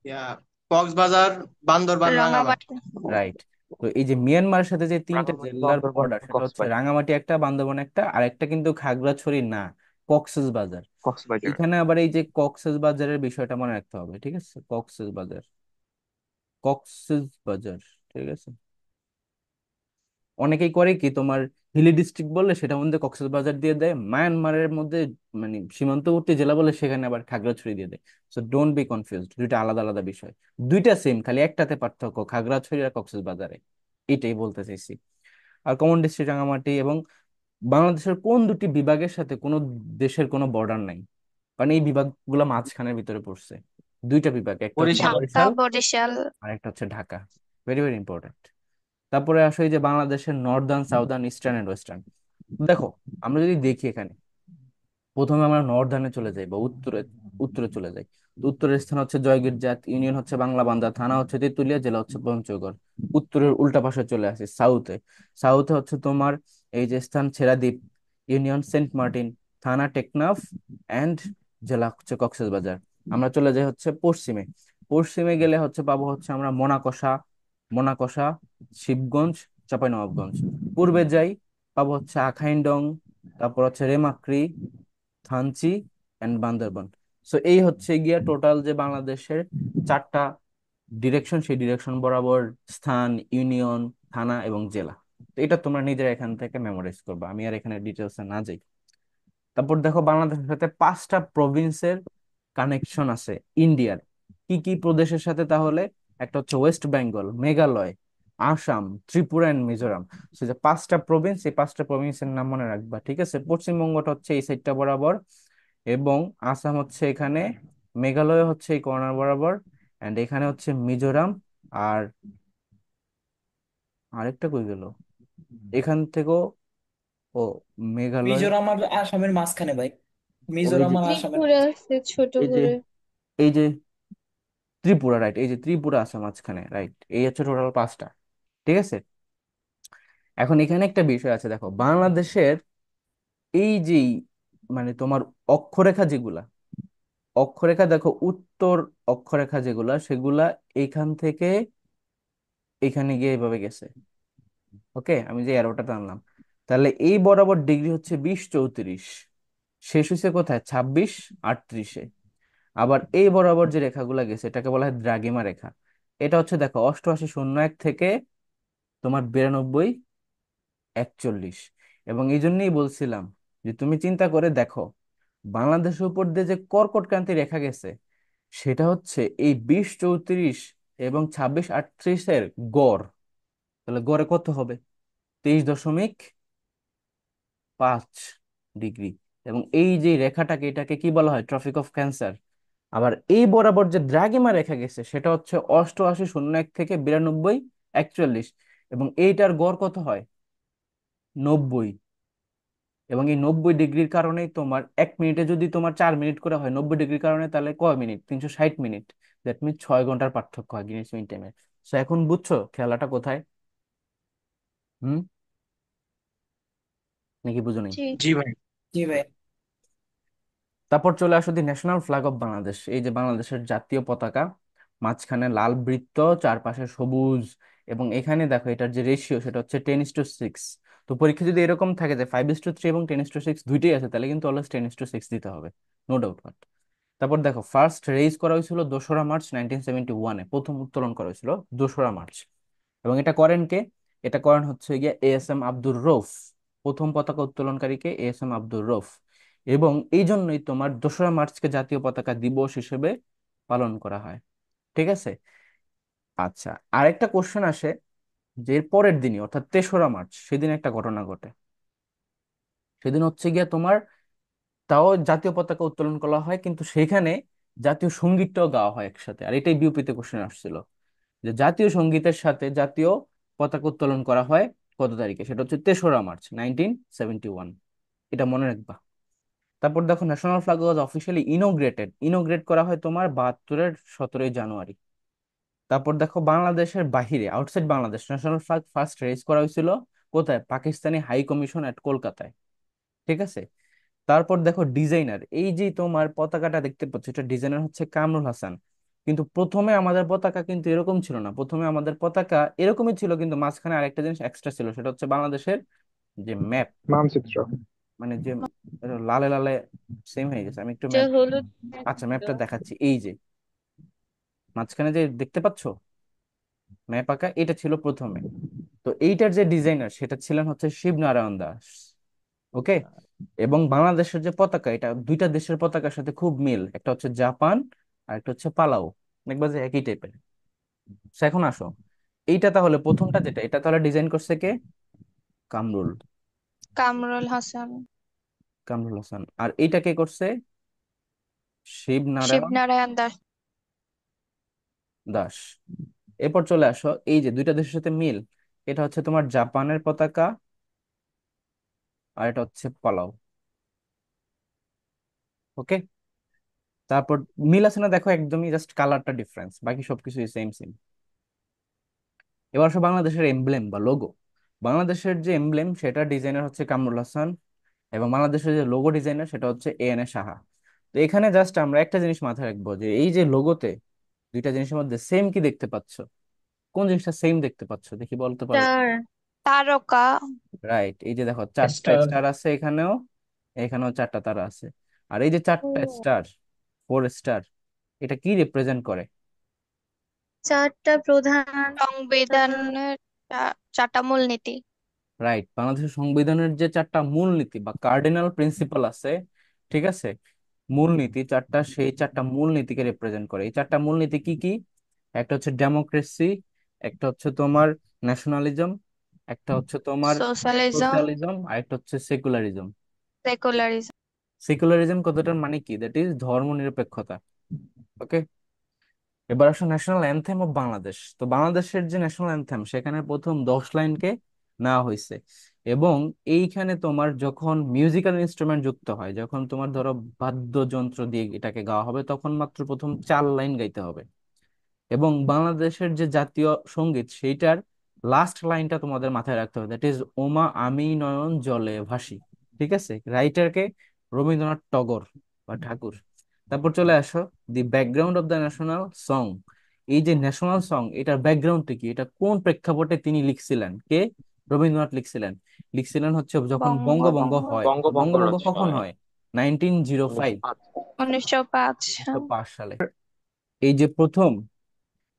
ইয়া, কক্সবাজার, বান্দরবান, রাঙামাটি। রাঙামাটি। রাইট। তো এই যে মিয়ানমারের সাথে যে 3টা রাঙামাটি, জেলার বান্দরবান, বর্ডার, সেটা হচ্ছে কক্সবাজার। রাঙামাটি একটা, বান্দরবান একটা, আর একটা কিন্তু খাগড়াছড়ি না, কক্সেস বাজার। কক্সবাজার। এখানে আবার এই যে কক্সেস বাজারের বিষয়টা মনে রাখতে হবে, ঠিক আছে? কক্সেস বাজার, কক্সেস বাজার, ঠিক আছে। অনেকেই করে কি তোমার হিলি ডিস্ট্রিক্ট বললে সেটার মধ্যে কক্সবাজার দিয়ে দেয়, মায়ানমারের মধ্যে মানে সীমান্তবর্তী জেলা বলে সেখানে আবার খাগড়াছড়ি দিয়ে দেয়। সো ডোন্ট বি কনফিউজড, দুইটা আলাদা আলাদা বিষয়। দুইটা সেম, খালি একটাতে পার্থক্য, খাগড়াছড়ি আর কক্সবাজারে। এটাই বলতে চাইছি। আর কমন ডিস্ট্রিক্ট রাঙামাটি। এবং বাংলাদেশের কোন দুটি বিভাগের সাথে কোনো দেশের কোনো বর্ডার নাই, কারণ এই বিভাগগুলো মাঝখানের ভিতরে পড়ছে। দুইটা বিভাগ, একটা হচ্ছে বরিশাল। ঢাকা, বরিশাল বরিশাল। আর একটা হচ্ছে ঢাকা। Very very important. তারপরে আসো এই যে বাংলাদেশের northern, southern, eastern and western. দেখো, আমরা যদি দেখি এখানে, প্রথমে আমরা নর্দার্নে চলে যাই বা উত্তরে, উত্তরে চলে যাই। তো উত্তরের স্থান হচ্ছে জয়গিরজাত, ইউনিয়ন হচ্ছে বাংলাবান্ধা, থানা হচ্ছে তেঁতুলিয়া, জেলা হচ্ছে পঞ্চগড়। উত্তরের উল্টা পাশে চলে আসি সাউথে। সাউথে হচ্ছে তোমার এই যে স্থান ছেড়াদ্বীপ, ইউনিয়ন সেন্ট মার্টিন, থানা টেকনাফ অ্যান্ড জেলা হচ্ছে কক্সবাজার। আমরা চলে যাই হচ্ছে পশ্চিমে। পশ্চিমে গেলে হচ্ছে পাবো হচ্ছে আমরা মোনাকষা, মোনাকষা, শিবগঞ্জ, চাঁপাইনবাবগঞ্জ। পূর্বে যাই, পাবো হচ্ছে আখাইনডং, তারপর হচ্ছে রেমাক্রি, থানচি এন্ড বান্দরবান। সো এই হচ্ছে গিয়া টোটাল যে বাংলাদেশের 4টা ডিরেকশন, সেই ডিরেকশন বরাবর স্থান, ইউনিয়ন, থানা এবং জেলা। তো এটা তোমরা নিজেরা এখান থেকে মেমোরাইজ করবে, আমি আর এখানে ডিটেলসে না যাই। তারপর দেখো বাংলাদেশের সাথে 5টা প্রভিন্সের কানেকশন আছে ইন্ডিয়ার। কি কি প্রদেশের সাথে তাহলে? একটা হচ্ছে ওয়েস্ট বেঙ্গল, মেঘালয়, আসাম, ত্রিপুরা এন্ড মিজোরাম। সো যে 5টা প্রভিন্স, এই 5টা প্রভিন্সের নাম মনে রাখবা, ঠিক আছে? পশ্চিমবঙ্গটা হচ্ছে এই সাইডটা বরাবর, এবং আসাম হচ্ছে এখানে, মেঘালয় হচ্ছে এই কর্নার বরাবর, এন্ড এখানে হচ্ছে মিজোরাম। আর আরেকটা কই গেল এখান থেকেও? ও, মেঘালয়। মিজোরাম আর আসামের মাঝখানে ভাই, ও এই মিজোরাম যে, আর আসামের ত্রিপুরা মাঝখানে। আছে ছোট এই যে করে। এই যে ত্রিপুরা, রাইট, এই যে ত্রিপুরা আছে মাঝখানে, রাইট। এই হচ্ছে টোটাল 5টা, ঠিক আছে। এখন এখানে একটা বিষয় আছে, দেখো বাংলাদেশের এই যে মানে তোমার অক্ষরেখা যেগুলা, অক্ষরেখা দেখো উত্তর অক্ষরেখা যেগুলা, সেগুলা এইখান থেকে এখানে গিয়ে এইভাবে গেছে। ওকে, আমি যে অ্যারোটা টানলাম, তাহলে এই বরাবর ডিগ্রি হচ্ছে 20, 34, শেষ হয়েছে কোথায়? 26, 38-এ। আবার এই বরাবর যে রেখাগুলা গেছে এটাকে বলা হয় দ্রাঘিমা রেখা। এটা হচ্ছে দেখো 88, 01 থেকে তোমার 92, 41। এবং এই জন্যই বলছিলাম যে তুমি চিন্তা করে দেখো, বাংলাদেশের উপর দিয়ে যে কর্কট ক্রান্তি রেখা গেছে, সেটা হচ্ছে এই 20, 34 এবং 26, 38-এর গড়। তাহলে গড়ে কত হবে? 23.5 ডিগ্রি। এবং এই যে রেখাটাকে, এটাকে কি বলা হয়? Tropic of Cancer. আবার এই বরাবর যে দ্রাঘিমা রেখা গেছে সেটা হচ্ছে 88, 01 থেকে 92, 41। এবং এইটার গড় কত হয়? 90। এবং এই 90 ডিগ্রির কারণেই তোমার 1 মিনিটে যদি তোমার 4 মিনিট করে হয়, 90 ডিগ্রির কারণে তাহলে কয় মিনিট? 360 মিনিট। দ্যাট মিনস 6 ঘন্টার পার্থক্য হয় গ্রিনিচ মিন টাইমে। তো এখন বুঝছো খেলাটা কোথায়? হুম, নাকি বুঝো নাই? জি। জি ভাই। জি ভাই। তারপর চলে আসো the national flag of Bangladesh, এই যে বাংলাদেশের জাতীয় পতাকা, মাঝখানে লাল বৃত্ত, চারপাশে সবুজ। এবং এখানে দেখো এটার যে রেশিও সেটা হচ্ছে 10:6। তো পরীক্ষা যদি এরকম থাকে যে 5:3 এবং 10:6 দুইটাই আছে, তাহলে কিন্তু অলওয়েজ 10:6 দিতে হবে, নো ডাউট। তারপর দেখো ফার্স্ট রেইজ করা হয়েছিল 2রা মার্চ 1971-এ, প্রথম উত্তোলন করা হয়েছিল 2রা মার্চ। এবং এটা করেন কে? এটা করেন হচ্ছে গিয়ে ASM আব্দুর রৌফ। প্রথম পতাকা উত্তোলনকারীকে ASM আব্দুর রৌফ। এবং এই জন্যই তোমার 2রা মার্চকে জাতীয় পতাকা দিবস হিসেবে পালন করা হয়, ঠিক আছে। আচ্ছা, আরেকটা কোশ্চেন আসে যে এর পরের দিনই অর্থাৎ 3রা মার্চ, সেদিন একটা ঘটনা ঘটে। সেদিন হচ্ছে গিয়ে তোমার, তাও জাতীয় পতাকা উত্তোলন করা হয়, কিন্তু সেখানে জাতীয় সঙ্গীতটাও গাওয়া হয় একসাথে, আর এটাই বিউপিতে কোশ্চেন আসছিল, যে জাতীয় সঙ্গীতের সাথে জাতীয় পতাকা উত্তোলন করা হয় কত তারিখে, সেটা হচ্ছে 3রা মার্চ 1971। এটা মনে রাখবা। তারপর দেখো ন্যাশনাল ফ্ল্যাগ ওয়াজ অফিসিয়ালি ইনোগ্রেট করা হয় তোমার 72-এর 17ই জানুয়ারি। তারপর দেখো বাংলাদেশের বাহিরে, outside Bangladesh, national flag first raise করা হয়েছিল কোথায়? পাকিস্তানি হাই কমিশন এট কলকাতায়। ঠিক আছে। তারপর দেখো ডিজাইনার, এই যে তোমার পতাকাটা দেখতে পাচ্ছ, এটা ডিজাইনার হচ্ছে কামরুল হাসান। কিন্তু প্রথমে আমাদের পতাকা কিন্তু এরকম ছিল না, প্রথমে আমাদের পতাকা এরকমই ছিল, কিন্তু মাঝখানে আরেকটা জিনিস এক্সট্রা ছিল, সেটা হচ্ছে বাংলাদেশের যে ম্যাপ, মানচিত্র। মানে যে লালে লালে সেম হয়ে গেছে, আমি একটু যে ম্যাপ, হলুদ আচ্ছা ম্যাপটা দেখাচ্ছি, এই যে মাঝখানে যে দেখতে পাচ্ছ ম্যাপ আঁকা, এটা ছিল প্রথমে। তো এইটার যে ডিজাইনার সেটা ছিলেন হচ্ছে শিবনারায়ণ দাস। ওকে। এবং বাংলাদেশের যে পতাকা, এটা দুইটা দেশের পতাকার সাথে খুব মিল, একটা হচ্ছে জাপান আর একটা হচ্ছে পালাও, দেখবা যে একই টাইপের। এখন আসো, এইটা তাহলে প্রথমটা যেটা, এটা তাহলে ডিজাইন করছে কে? কামরুল কামরুল হাসান। কামরুল হাসান। আর এইটা কে করছে? শিবনারায়ণ শিবনারায়ণ দাস। দাস। এরপর চলে আসো, এই যে দুইটা দেশের সাথে মিল, এটা হচ্ছে তোমার জাপানের পতাকা, আর এটা হচ্ছে পালাও। ওকে। তারপর মিল আছে না দেখো, একদমই জাস্ট কালারটা ডিফারেন্স, বাকি সবকিছু সেম সেম। এবার আসো বাংলাদেশের এমব্লেম বা লোগো। বাংলাদেশের যে এমব্লেম সেটা ডিজাইনার হচ্ছে কামরুল হাসান, এবং বাংলাদেশের যে লোগো ডিজাইনার সেটা হচ্ছে এএন এ সাহা। তো এখানে জাস্ট আমরা একটা জিনিস মাথায় রাখবো, যে এই যে লোগোতে দুইটা জিনিসের মধ্যে সেম কি দেখতে পাচ্ছ? কোন জিনিসটা সেম দেখতে পাচ্ছ দেখি, বলতে পারো? স্টার। তারকা। রাইট, এই যে দেখো চারটা স্টার। স্টার আছে এখানেও, এখানেও চারটা তারা আছে। আর এই যে চারটা স্টার, 4 স্টার, এটা কি রিপ্রেজেন্ট করে? চারটা প্রধান সংবিধানের চারটা মূলনীতি। রাইট, বাংলাদেশের সংবিধানের যে চারটা মূলনীতি বা কার্ডিনাল প্রিন্সিপাল আছে, ঠিক আছে, মূলনীতি চারটা, সেই চারটা মূলনীতিকে রিপ্রেজেন্ট করে। এই চারটা মূলনীতি কি কি? একটা হচ্ছে ডেমোক্রেসি, একটা হচ্ছে তোমার ন্যাশনালিজম, একটা হচ্ছে তোমার সোশ্যালিজম। সোশ্যালিজম, আর একটা হচ্ছে সেকুলারিজম। সেকুলারিজম। সেকুলারিজম কথাটার মানে কি? দ্যাট ইজ ধর্ম নিরপেক্ষতা। ওকে। এবার আসো ন্যাশনাল অ্যানথেম অফ বাংলাদেশ। তো বাংলাদেশের যে ন্যাশনাল অ্যানথেম, সেখানে প্রথম 10 লাইনকে নেওয়া হয়েছে, এবং এইখানে তোমার যখন মিউজিক্যাল ইনস্ট্রুমেন্ট যুক্ত হয়, যখন তোমার ধরো বাদ্যযন্ত্র দিয়ে এটাকে গাওয়া হবে, তখন মাত্র প্রথম 4 লাইন গাইতে হবে। এবং বাংলাদেশের যে জাতীয় সঙ্গীত, সেইটার লাস্ট লাইনটা তোমাদের মাথায় রাখতে হবে, দ্যাট ইজ ওমা আমি নয়ন জলে ভাসি। ঠিক আছে, রাইটারকে রবীন্দ্রনাথ টগর বা ঠাকুর। তারপর চলে আসো, the background of the national song. এই যে ন্যাশনাল সং, এটার ব্যাকগ্রাউন্ডটা কি, এটা কোন প্রেক্ষাপটে তিনি লিখছিলেন, কে? রবীন্দ্রনাথ লিখছিলেন। লিখছিলেন হচ্ছে যখন বঙ্গভঙ্গ বঙ্গভঙ্গ। হয়। বঙ্গভঙ্গ কখন হয়? 1905, 1905। 1905 সালে। এই যে প্রথম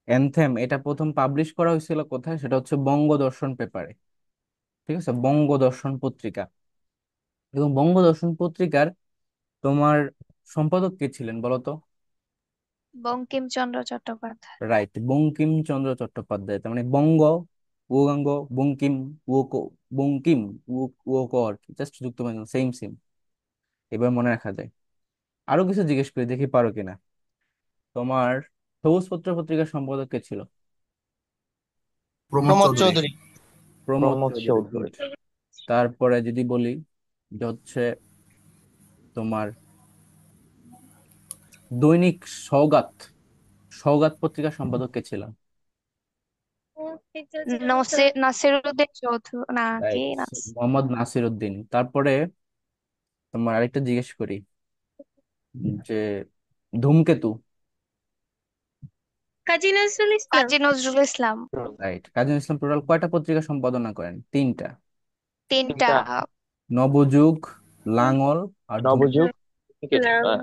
অ্যানথেম, এটা প্রথম পাবলিশ করা হয়েছিল কোথায়? সেটা হচ্ছে বঙ্গদর্শন পেপারে। ঠিক আছে, বঙ্গদর্শন পত্রিকা। এবং বঙ্গদর্শন পত্রিকার তোমার সম্পাদক কে ছিলেন বলো তো? বঙ্কিমচন্দ্র চট্টোপাধ্যায়। রাইট, বঙ্কিমচন্দ্র চট্টোপাধ্যায়। তার মানে বঙ্গ, উগাঙ্গ, বঙ্কিম, উক, বঙ্কিম, উক আর কি, জাস্ট যুক্ত সেম সেম, এবার মনে রাখা যায়। আরো কিছু জিজ্ঞেস করি দেখি পারো কিনা। তোমার সবুজ পত্র পত্রিকার সম্পাদক কে ছিল? প্রমোদ প্রমোদ চৌধুরী। চৌধুরী। প্রমোদ প্রমোদ চৌধুরী, চৌধুরী। গুড। তারপরে যদি বলি, যে হচ্ছে তোমার দৈনিক সওগাত, সওগাত পত্রিকার সম্পাদক কে ছিলেন? নাসিরুদ্দিন চৌধুরী না কি রাইট, না। মোহাম্মদ নাসির উদ্দিন। তারপরে তোমার আরেকটা জিজ্ঞেস করি, যে ধূমকেতু। কাজী নজরুল ইসলাম। রাইট, কাজী নজরুল ইসলাম টোটাল কয়টা পত্রিকা সম্পাদনা করেন? 3টা। তিনটা। নবযুগ, লাঙল, আর নবযুগ।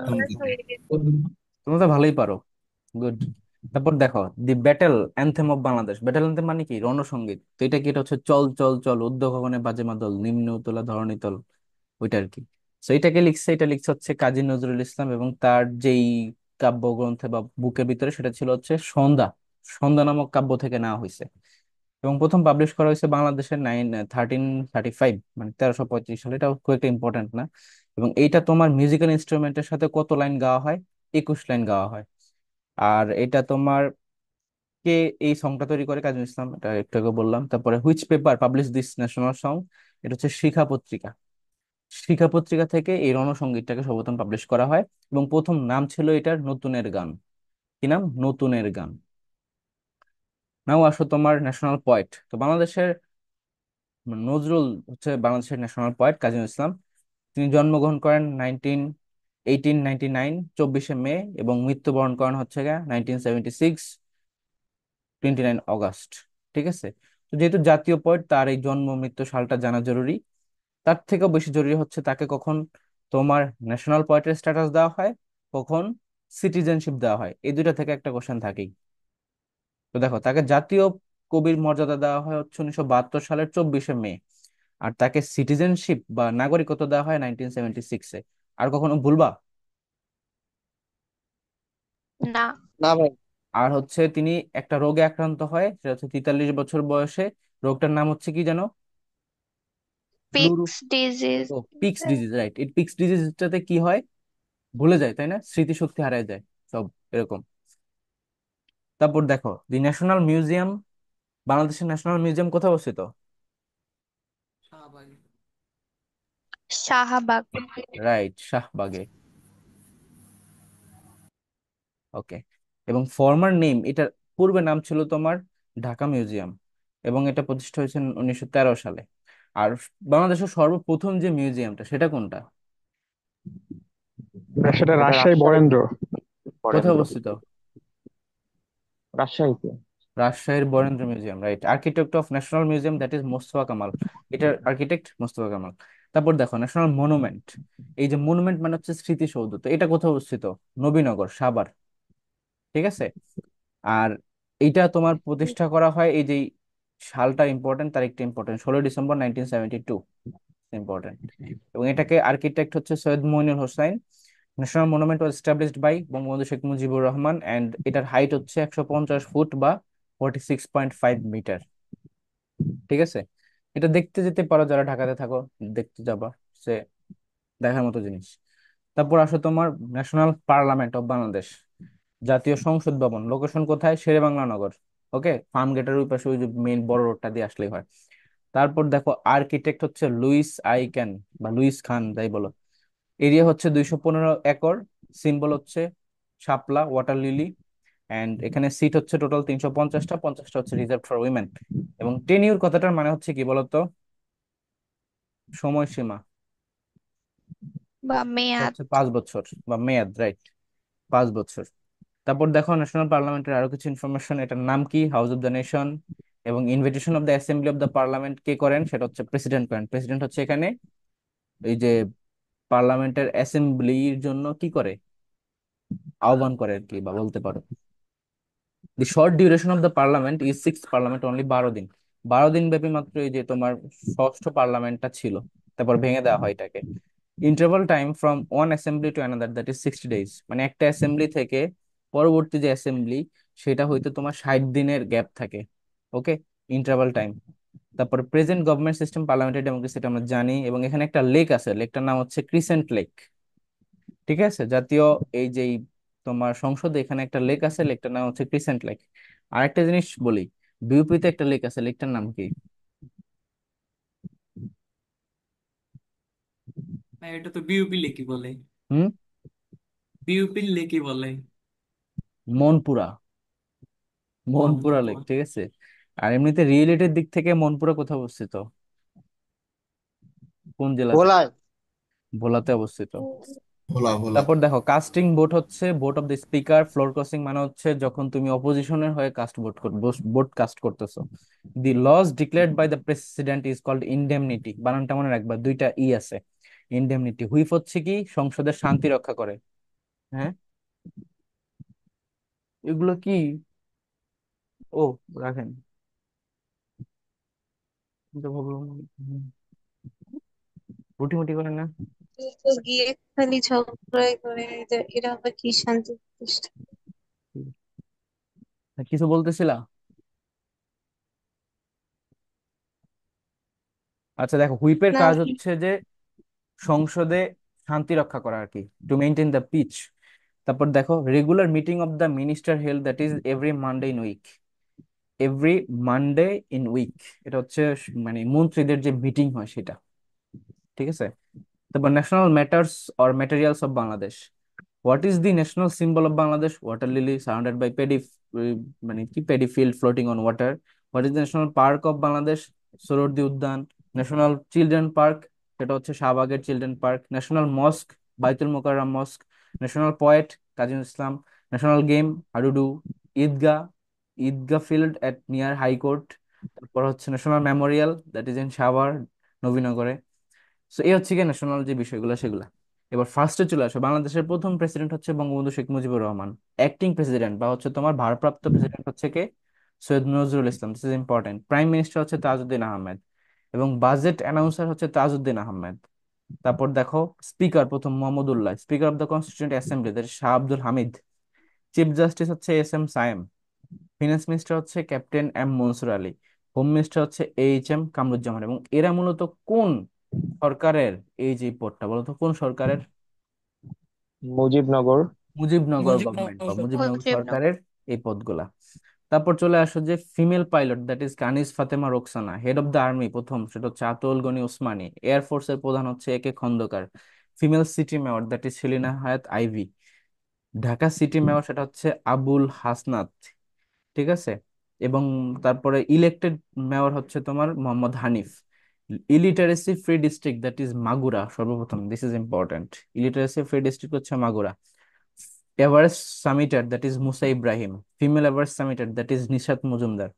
ধূমকেতু। তোমরা তো ভালোই পারো, গুড। তারপর দেখো, the battle anthem of Bangladesh. Battle anthem মানে কি? রণসঙ্গীত। তো এটা কি? এটা হচ্ছে চল চল চল, ঊর্ধ্ব গগনে বাজে মাদল, নিম্ন উতলা ধরণীতল, ওইটা আর কি। তো এটাকে লিখছে, এটা লিখছে হচ্ছে কাজী নজরুল ইসলাম, এবং তার যেই কাব্যগ্রন্থে বা বুকের ভিতরে, সেটা ছিল হচ্ছে সন্ধ্যা। সন্ধ্যা নামক কাব্য থেকে নেওয়া হয়েছে, এবং প্রথম পাবলিশ করা হয়েছে বাংলাদেশের 1335, মানে 1335 সালে। এটা খুব একটা ইম্পর্টেন্ট না। এবং এইটা তোমার মিউজিক্যাল ইনস্ট্রুমেন্টের সাথে কত লাইন গাওয়া হয়? 21 লাইন গাওয়া হয়। আর এটা তোমার কে এই সংটা তৈরি করে, কাজী নজরুল ইসলাম, এটা একটু আগে বললাম। তারপরে which paper publish this national song, এটা হচ্ছে শিখা পত্রিকা। শিখা পত্রিকা থেকে এই রণসঙ্গীতটাকে সর্বপ্রথম পাবলিশ করা হয়, এবং প্রথম নাম ছিল এটার নতুনের গান। কি নাম? নতুনের গান। নাও আসো তোমার ন্যাশনাল পয়েট। তো বাংলাদেশের নজরুল হচ্ছে বাংলাদেশের ন্যাশনাল পয়েট কাজী নজরুল ইসলাম। তিনি জন্মগ্রহণ করেন 1899 24শে মে, এবং মৃত্যুবরণ করেন হচ্ছে 1976 29 আগস্ট। ঠিক আছে। তো যেহেতু জাতীয় পোয়েট, তার এই জন্ম মৃত্যু সালটা জানা জরুরি। তার থেকেও বেশি জরুরি হচ্ছে তাকে কখন তোমার ন্যাশনাল পোয়েটের স্ট্যাটাস দেওয়া হয়, কখন সিটিজেনশিপ দেওয়া হয়। এই দুইটা থেকে একটা কোশ্চেন থাকেই। তো দেখো, তাকে জাতীয় কবির মর্যাদা দেওয়া হয় হচ্ছে 1972 সালের 24শে মে, আর তাকে সিটিজেনশিপ বা নাগরিকত্ব দেওয়া হয় 1976-এ। আর কখনো ভুলবা? না। না ভাই। আর হচ্ছে তিনি একটা রোগে আক্রান্ত হয়, সেটা হচ্ছে 43 বছর বয়সে। রোগটার নাম হচ্ছে কি জানো? ফ্লুরো। Pick's disease. ও, পিক্স ডিজিজ, রাইট। এই পিক্স ডিজিজটাতে কি হয়? ভুলে যায়, তাই না? স্মৃতিশক্তি হারিয়ে যায় সব, এরকম। তারপর দেখো, দি ন্যাশনাল মিউজিয়াম, বাংলাদেশের ন্যাশনাল মিউজিয়াম কোথায় অবস্থিত? শাহবাগ। শাহবাগ। রাইট, শাহবাগে। ওকে। এবং ফর্মার নেম, এটার পূর্বে নাম ছিল তোমার ঢাকা মিউজিয়াম, এবং এটা প্রতিষ্ঠা হয়েছে 1913 সালে। আর বাংলাদেশের সর্বপ্রথম যে মিউজিয়ামটা, সেটা কোনটা? সেটা এটা রাজশাহী রাজশাহীতে। বরেন্দ্র। কোথায় বরেন্দ্র। অবস্থিত? রাজশাহীতে। রাজশাহীর Barendra museum, right. Architect of national museum, that is Mostafa Kamal. এটার আর্কিটেক্ট মোস্তফা কামাল। তারপর দেখো, ন্যাশনাল মনুমেন্ট। এই যে মনুমেন্ট মানে হচ্ছে স্মৃতিসৌধ, তো এটা কোথায় অবস্থিত? নবীনগর, সাভার। ঠিক আছে। আর এইটা তোমার প্রতিষ্ঠা করা হয়, এই যে সালটা ইম্পর্টেন্ট, তারিখটা ইম্পর্টেন্ট, 16 ডিসেম্বর 1972, ইম্পর্টেন্ট। এবং এটাকে আর্কিটেক্ট হচ্ছে Syed Mainul Hossain. National monument was established by Bangabandhu Sheikh Mujibur Rahman, and এটার হাইট হচ্ছে 150 ফুট বা 46.5 মিটার। ঠিক আছে। এটা দেখতে যেতে পারো, যারা ঢাকাতে থাকো, দেখতে যাবা, সে দেখার মতো জিনিস। তারপর আসো তোমার ন্যাশনাল পার্লামেন্ট অফ বাংলাদেশ, জাতীয় সংসদ ভবন, লোকেশন কোথায়? শেরেবাংলা নগর। ওকে, ফার্ম গেটের ওই পাশে, ওই যে মেইন বড় রোডটা দিয়ে আসলেই হয়। তারপর দেখো, আর্কিটেক্ট হচ্ছে লুইস আইক্যান বা লুইস খান, যাই বলো। এরিয়া হচ্ছে 215 একর। সিম্বল হচ্ছে শাপলা, ওয়াটার লিলি। অ্যান্ড এখানে সিট হচ্ছে টোটাল 350টা, 50টা হচ্ছে রিজার্ভ ফর উইমেন। এবং টেনিউর কথাটার মানে হচ্ছে কি বলতো? সময়সীমা। বা এটা মেয়াদ। হচ্ছে 5 বছর, বা মেয়াদ, রাইট, 5 বছর। তারপর দেখো, ন্যাশনাল পার্লামেন্টের আরো কিছু ইনফরমেশন। এটার নাম কি? House of the nation. এবং invitation of the assembly of the parliament কে করেন? সেটা হচ্ছে প্রেসিডেন্ট করেন। প্রেসিডেন্ট হচ্ছে এখানে এই যে পার্লামেন্টের অ্যাসেম্বলির জন্য কি করে, আহ্বান করে আর কি, বা বলতে পারো। The short duration of the parliament is six parliament only, 12 দিন। 12 দিন ব্যাপী মাত্র এই যে তোমার ষষ্ঠ পার্লামেন্টটা ছিল। তারপর ভেঙে দেওয়া হয় এটাকে। Interval time from one assembly to another, that is 60 days. মানে একটা অ্যাসেম্বলি থেকে পরবর্তী যে অ্যাসেম্বলি, সেটা হয়তো তোমার 60 দিনের গ্যাপ থাকে। ওকে, ইন্টারভাল টাইম। তারপর present government system parliamentary democracy, এটা আমরা জানি। এবং এখানে একটা লেক আছে, লেকটার নাম হচ্ছে ক্রিসেন্ট লেক। ঠিক আছে। জাতীয় এই যে তোমার সংসদে এখানে একটা লেক আছে, লেকটার নাম হচ্ছে ক্রিসেন্ট লেক। আর একটা জিনিস বলি, বিউপিতে একটা লেক আছে, লেকটার নাম কি? না, এটা তো বিউপি লেকি বলে। হুম? বিউপি লেকি বলে। মনপুরা। মনপুরা লেক, মনপুরা। ঠিক আছে। আর এমনিতে রিয়েলিটির দিক থেকে মনপুরা কোথায় অবস্থিত? কোন জেলাতে? ভোলায়। ভোলাতে অবস্থিত। ভোলা ভোলা। তারপর দেখো, কাস্টিং ভোট হচ্ছে vote of the speaker. Floor crossing মানে হচ্ছে যখন তুমি অপোজিশনের হয়ে কাস্ট ভোট ভোট কাস্ট করতেছো। The laws declared by the president is called indemnity. বানানটা মনে রাখবা, দুইটা ই আছে। ইনডেমনিটি। হুইপ হচ্ছে কি? সংসদের শান্তি রক্ষা করে। হ্যাঁ, এগুলো কি? ও, রাখেন। কিন্তু ভাবলাম, রুটি মুটি করে না। তো গিয়ে খালি ঝগড়াই করে, যে এরা আবার কি শান্তি প্রতিষ্ঠা। কিছু বলতেছিলা? আচ্ছা দেখো, হুইপের না। কাজ হচ্ছে যে সংসদে শান্তি রক্ষা করা আর কি, টু মেনটেন দ্য পিচ। তারপর দেখো, regular meeting of the minister held, that is every Monday in week. Every Monday in week, এটা হচ্ছে মানে মন্ত্রীদের যে মিটিং হয় সেটা। ঠিক আছে। তারপর national matters or materials of Bangladesh. What is the national symbol of Bangladesh? Water lily surrounded by paddy, মানে কি, paddy field floating on water. What is the national park of Bangladesh? Suhrawardy Udyan. National children park, সেটা হচ্ছে শাহবাগের children park. National mosque, Baitul Mukarram mosque. National poet, Kazi Nazrul Islam. National game, Hadudu. Eidgah, Eidgah field at near high court. তারপর হচ্ছে national memorial, that is in Savar, নবীনগরে। So এই হচ্ছে কি national যে বিষয়গুলো সেগুলা। এবার ফার্স্টে চলে আসো, বাংলাদেশের প্রথম প্রেসিডেন্ট হচ্ছে বঙ্গবন্ধু শেখ মুজিবুর রহমান। অ্যাক্টিং প্রেসিডেন্ট বা হচ্ছে তোমার ভারপ্রাপ্ত প্রেসিডেন্ট হচ্ছে কে? Syed Nazrul Islam, this is important. Prime minister হচ্ছে তাজউদ্দিন আহমেদ, এবং বাজেট অ্যানাউন্সার হচ্ছে তাজউদ্দিন আহমেদ। তারপর দেখো, স্পিকার প্রথম Mohammadullah, speaker of the constituent assembly that is Shah Abdul Hamid. Chief justice হচ্ছে S M Sayem. Finance minister হচ্ছে captain M Mansur Ali. Home minister হচ্ছে এইচ এম কামরুজ্জামান। এবং এরা মূলত কোন সরকারের, এই যে পদটা বলতো কোন সরকারের? মুজিবনগর। মুজিবনগর গভর্নমেন্ট মুজিবনগর বা মুজিবনগর মুজিবনগর। সরকারের এই পদগুলা। তারপর চলে আসো যে female pilot, that is Kaniz Fatema Roksana. Head of the army প্রথম, সেটা হচ্ছে আতাউল গনি ওসমানী। এয়ারফোর্স এর প্রধান হচ্ছে A K Khandakar. Female city mayor, that is Selina Hayat Ivy. Dhaka city mayor, সেটা হচ্ছে আবুল হাসনাত। ঠিক আছে। এবং তারপরে ইলেক্টেড মেয়র হচ্ছে তোমার Mohammad Hanif. Illiteracy free district, that is Magura সর্বপ্রথম, this is important. Illiteracy free district হচ্ছে Magura. Everest summiter, that is Musa Ibrahim. Female Everest summiter, that is Nishat Majumder.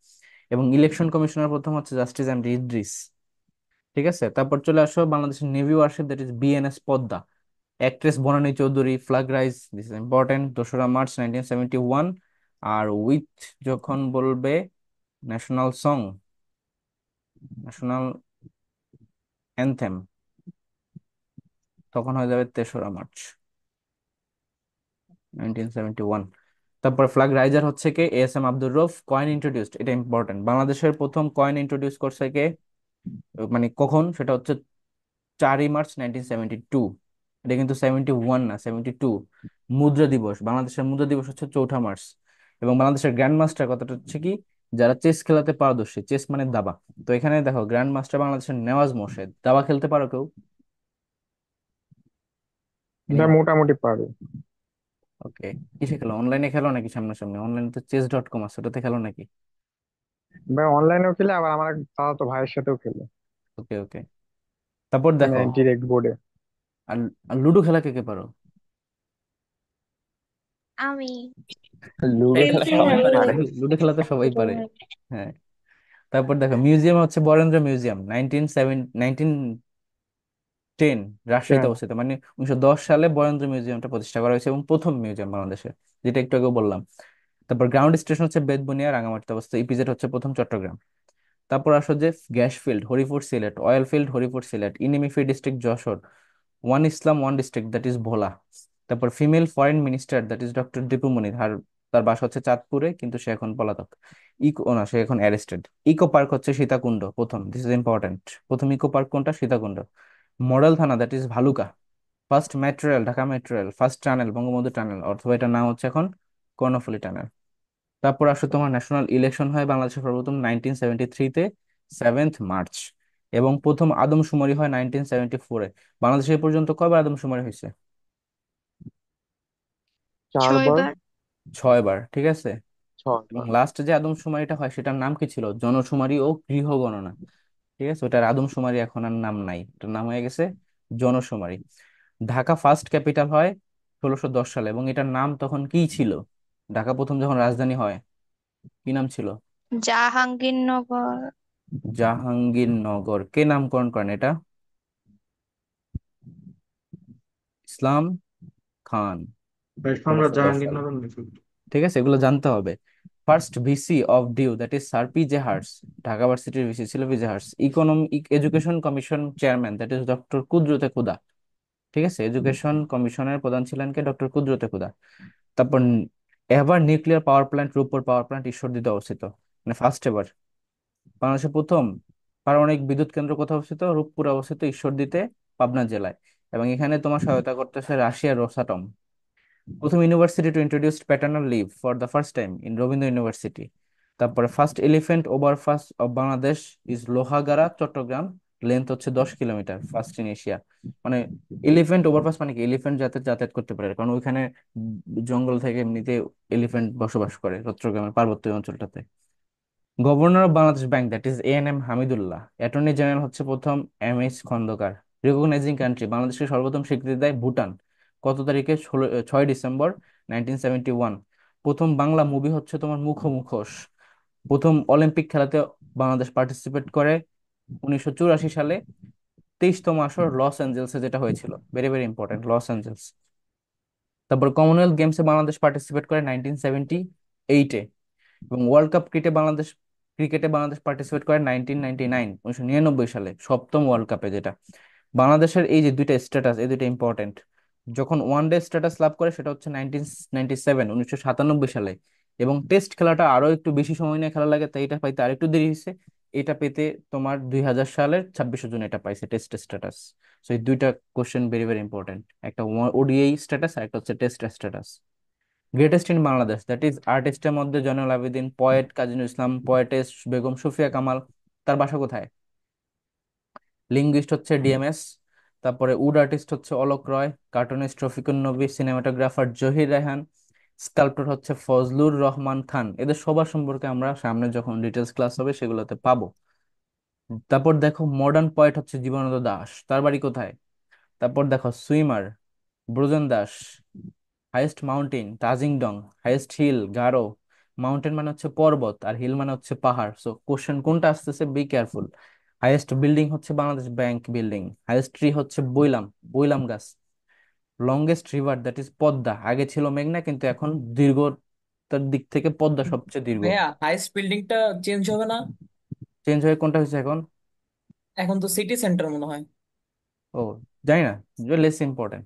এবং ইলেকশন কমিশনার প্রথম হচ্ছে জাস্টিস এম ডি ইদ্রিস। ঠিক আছে। তারপর চলে আসো বাংলাদেশের navy warship, that is BNS Padma. Actress Banani Chowdhury, flag raise, this is important, 2রা মার্চ 1971। আর উইথ যখন বলবে ন্যাশনাল সং, ন্যাশনাল অ্যানথেম, তখন হয়ে যাবে 3রা মার্চ 1971। তারপর ফ্ল্যাগ রাইজার হচ্ছে কে? S M Abdur Rouf. Coin introduced, এটা ইম্পর্টেন্ট, বাংলাদেশের প্রথম কয়েন ইন্ট্রোডিউস করছে কে, মানে কখন, সেটা হচ্ছে 4ই মার্চ 1972। এটা কিন্তু 71 না, 72। মুদ্রা দিবস, বাংলাদেশের মুদ্রা দিবস হচ্ছে 4ঠা মার্চ। এবং বাংলাদেশের গ্র্যান্ড মাস্টার কথাটা হচ্ছে কি, যারা চেস খেলাতে পারদর্শী, চেস মানে দাবা। তো এখানে দেখো, গ্র্যান্ড মাস্টার বাংলাদেশের নেওয়াজ মোর্শেদ। দাবা খেলতে পারো কেউ? এটা মোটামুটি পারি। ওকে। কিসে খেলো, অনলাইনে খেলো নাকি সামনাসামনি? অনলাইনে তো chess.com আছে, ওটাতে খেলো নাকি? ভাই অনলাইনেও খেলে, আবার আমার দাদা তো ভাইয়ের সাথেও খেলে, ওকে ওকে। তারপর মানে দেখো, ডিরেক্ট বোর্ডে। আর আর লুডো খেলা কে কে পারো? আমি। লুডো খেলা সবাই সবাই পারে পারে। ভাই। লুডো খেলা তো সবাই পারে। হ্যাঁ। তারপর দেখো, মিউজিয়াম হচ্ছে বরেন্দ্র মিউজিয়াম, 1910 রাজশাহীতে হ্যাঁ। অবস্থিত। মানে 1910 সালে বরেন্দ্র মিউজিয়ামটা প্রতিষ্ঠা করা হয়েছে, এবং প্রথম মিউজিয়াম বাংলাদেশের, যেটা একটু আগে বললাম। তারপর গ্রাউন্ড স্টেশন হচ্ছে বেতবুনিয়া, রাঙামাটিতে অবস্থিত। ইপিজেড হচ্ছে প্রথম চট্টগ্রাম। তারপর আসো যে gas field Haripur Sylhet, oil field Haripur Sylhet, enemy free district Jessore. One Islam one district, that is Bhola. তারপর female foreign minister, that is doctor Dipu Moni. তার বাসা হচ্ছে চাঁদপুরে, কিন্তু সে এখন পলাতক। ইকো না, সে এখন অ্যারেস্টেড। ইকো পার্ক হচ্ছে সীতাকুণ্ড প্রথম, দিস ইজ ইম্পর্টেন্ট। প্রথম ইকো পার্ক কোনটা? সীতাকুণ্ড। মডেল থানা, that is Bhaluka. First metro rail, Dhaka metro rail. First tunnel, Bangabandhu tunnel, অথবা এটার নাম হচ্ছে এখন কর্ণফুলী টানেল। তারপর আসো তোমার ন্যাশনাল ইলেকশন হয় বাংলাদেশের সর্বপ্রথম 1973-তে, 7th মার্চ। এবং প্রথম আদমশুমারি হয় 1974-এ। বাংলাদেশে এ পর্যন্ত কয়বার আদমশুমারি হয়েছে? 4 বার। 6বার। 6বার, ঠিক আছে। এবং 6 বার। লাস্ট যে আদমশুমারিটা হয় সেটার নাম কি ছিল? জনশুমারি ও গৃহ গণনা। ঠিক আছে, ওটার আদমশুমারি এখন আর নাম নাই, ওটার নাম হয়ে গেছে জনশুমারি। ঢাকা ফার্স্ট ক্যাপিটাল হয় 1610 সালে, এবং এটার নাম তখন কি ছিল? ঢাকা প্রথম যখন রাজধানী হয়, কি নাম ছিল? জাহাঙ্গীরনগর। জাহাঙ্গীরনগর। কে নামকরণ করেন এটা? ইসলাম খান, ভাই, সম্রাট 1610 সালে। জাহাঙ্গীরনগর নাকি? ঠিক আছে, এগুলো জানতে হবে। First VC of DU, that is sir P J Harts. Dhaka ভার্সিটির ভিসি ছিল P J Harts. Economic education commission chairman, that is doctor Qudrat-e Khuda. ঠিক আছে, এডুকেশন কমিশনের প্রধান ছিলেন কে? ডক্টর কুদরতে খুদা। তারপর ever nuclear power plant, Rooppur power plant ঈশ্বরদীতে অবস্থিত, মানে ফার্স্ট এভার। বাংলাদেশের প্রথম পারমাণবিক বিদ্যুৎ কেন্দ্র কোথায় অবস্থিত? রূপপুরে অবস্থিত, ঈশ্বরদীতে, পাবনা জেলায়। এবং এখানে তোমার সহায়তা করতেছে রাশিয়ার রোসাটম। প্রথম university to introduce paternal leave for the first time in Rabindra university. তারপরে first elephant overpass of Bangladesh is Lohagara Chattogram, length হচ্ছে 10 কিলোমিটার, ফার্স্ট ইন এশিয়া। মানে এলিফ্যান্ট ওভারপাস মানে কি, এলিফ্যান্ট যাতে যাতায়াত করতে পারে, কারণ ওইখানে জঙ্গল থেকে এমনিতে এলিফ্যান্ট বসবাস করে চট্টগ্রামের পার্বত্য অঞ্চলটাতে। Governor of Bangladesh bank that is ANM Hamidullah. Attorney general হচ্ছে প্রথম এমএস খন্দকার। রিকগনাইজিং কান্ট্রি, বাংলাদেশকে সর্বপ্রথম স্বীকৃতি দেয় ভুটান। কত তারিখে? 6 ডিসেম্বর 1971। প্রথম বাংলা মুভি হচ্ছে তোমার মুখোমুখোশ। প্রথম অলিম্পিক খেলাতে বাংলাদেশ পার্টিসিপেট করে 1984 সালে, 23তম আসর লস অ্যাঞ্জেলসে যেটা হয়েছিল, very very important, Los Angeles. তারপর কমনওয়েলথ গেমসে বাংলাদেশ পার্টিসিপেট করে 1978-এ। এবং ওয়ার্ল্ড কাপ ক্রিকেটে বাংলাদেশ পার্টিসিপেট করে 1999 সালে, সপ্তম ওয়ার্ল্ড কাপে যেটা। বাংলাদেশের এই যে দুইটা স্ট্যাটাস, এই দুইটা ইম্পর্টেন্ট। যখন ওয়ান ডে স্ট্যাটাস লাভ করে সেটা হচ্ছে 1997 সালে। এবং টেস্ট খেলাটা আরো একটু বেশি সময় নিয়ে খেলা লাগে, তাই এটা পাইতে আরেকটু দেরি হয়েছে। এটা পেতে তোমার 2000 সালের 26শে জুন এটা পাইছে টেস্ট স্ট্যাটাস। সো এই দুইটা কোশ্চেন ভেরি ভেরি ইম্পর্টেন্ট, একটা ওডিআই স্ট্যাটাস আর একটা হচ্ছে test status. Greatest in Bangladesh that is আর্টিস্টের মধ্যে জয়নুল আবেদিন, পয়েট কাজী নজরুল ইসলাম, পোয়েটেস বেগম সুফিয়া কামাল। তার বাসা কোথায়? লিঙ্গুইস্ট হচ্ছে ডিএমএস। তারপরে উড আর্টিস্ট হচ্ছে অলোক রয়, কার্টুনিস্ট রফিকুন নবী, সিনেমাটোগ্রাফার জহির রায়হান, স্কাল্পটর হচ্ছে ফজলুর রহমান খান। এদের সবার সম্পর্কে আমরা সামনে যখন ডিটেলস ক্লাস হবে সেগুলোতে পাবো। তারপর দেখো মডার্ন পয়েট হচ্ছে জীবনানন্দ দাশ, তার বাড়ি কোথায়? তারপর দেখো swimmer Brojen Das. Highest mountain Tajingdong, highest hill Garo. Mountain মানে হচ্ছে পর্বত আর হিল মানে হচ্ছে পাহাড়, সো কোশ্চেন কোনটা আসতেছে, বি কেয়ারফুল। হাইয়েস্ট বিল্ডিং হচ্ছে Bangladesh bank building. Highest tree হচ্ছে বইলাম, বইলাম গাছ। Longest river that is Padma, আগে ছিল মেঘনা কিন্তু এখন দীর্ঘতার দিক থেকে পদ্মা সবচেয়ে দীর্ঘ। ভাইয়া হাইস্ট বিল্ডিংটা চেঞ্জ হবে না? চেঞ্জ হয়ে কোনটা হয়েছে এখন? এখন তো সিটি সেন্টার মনে হয়। ও, জানি না, লেস ইম্পর্টেন্ট।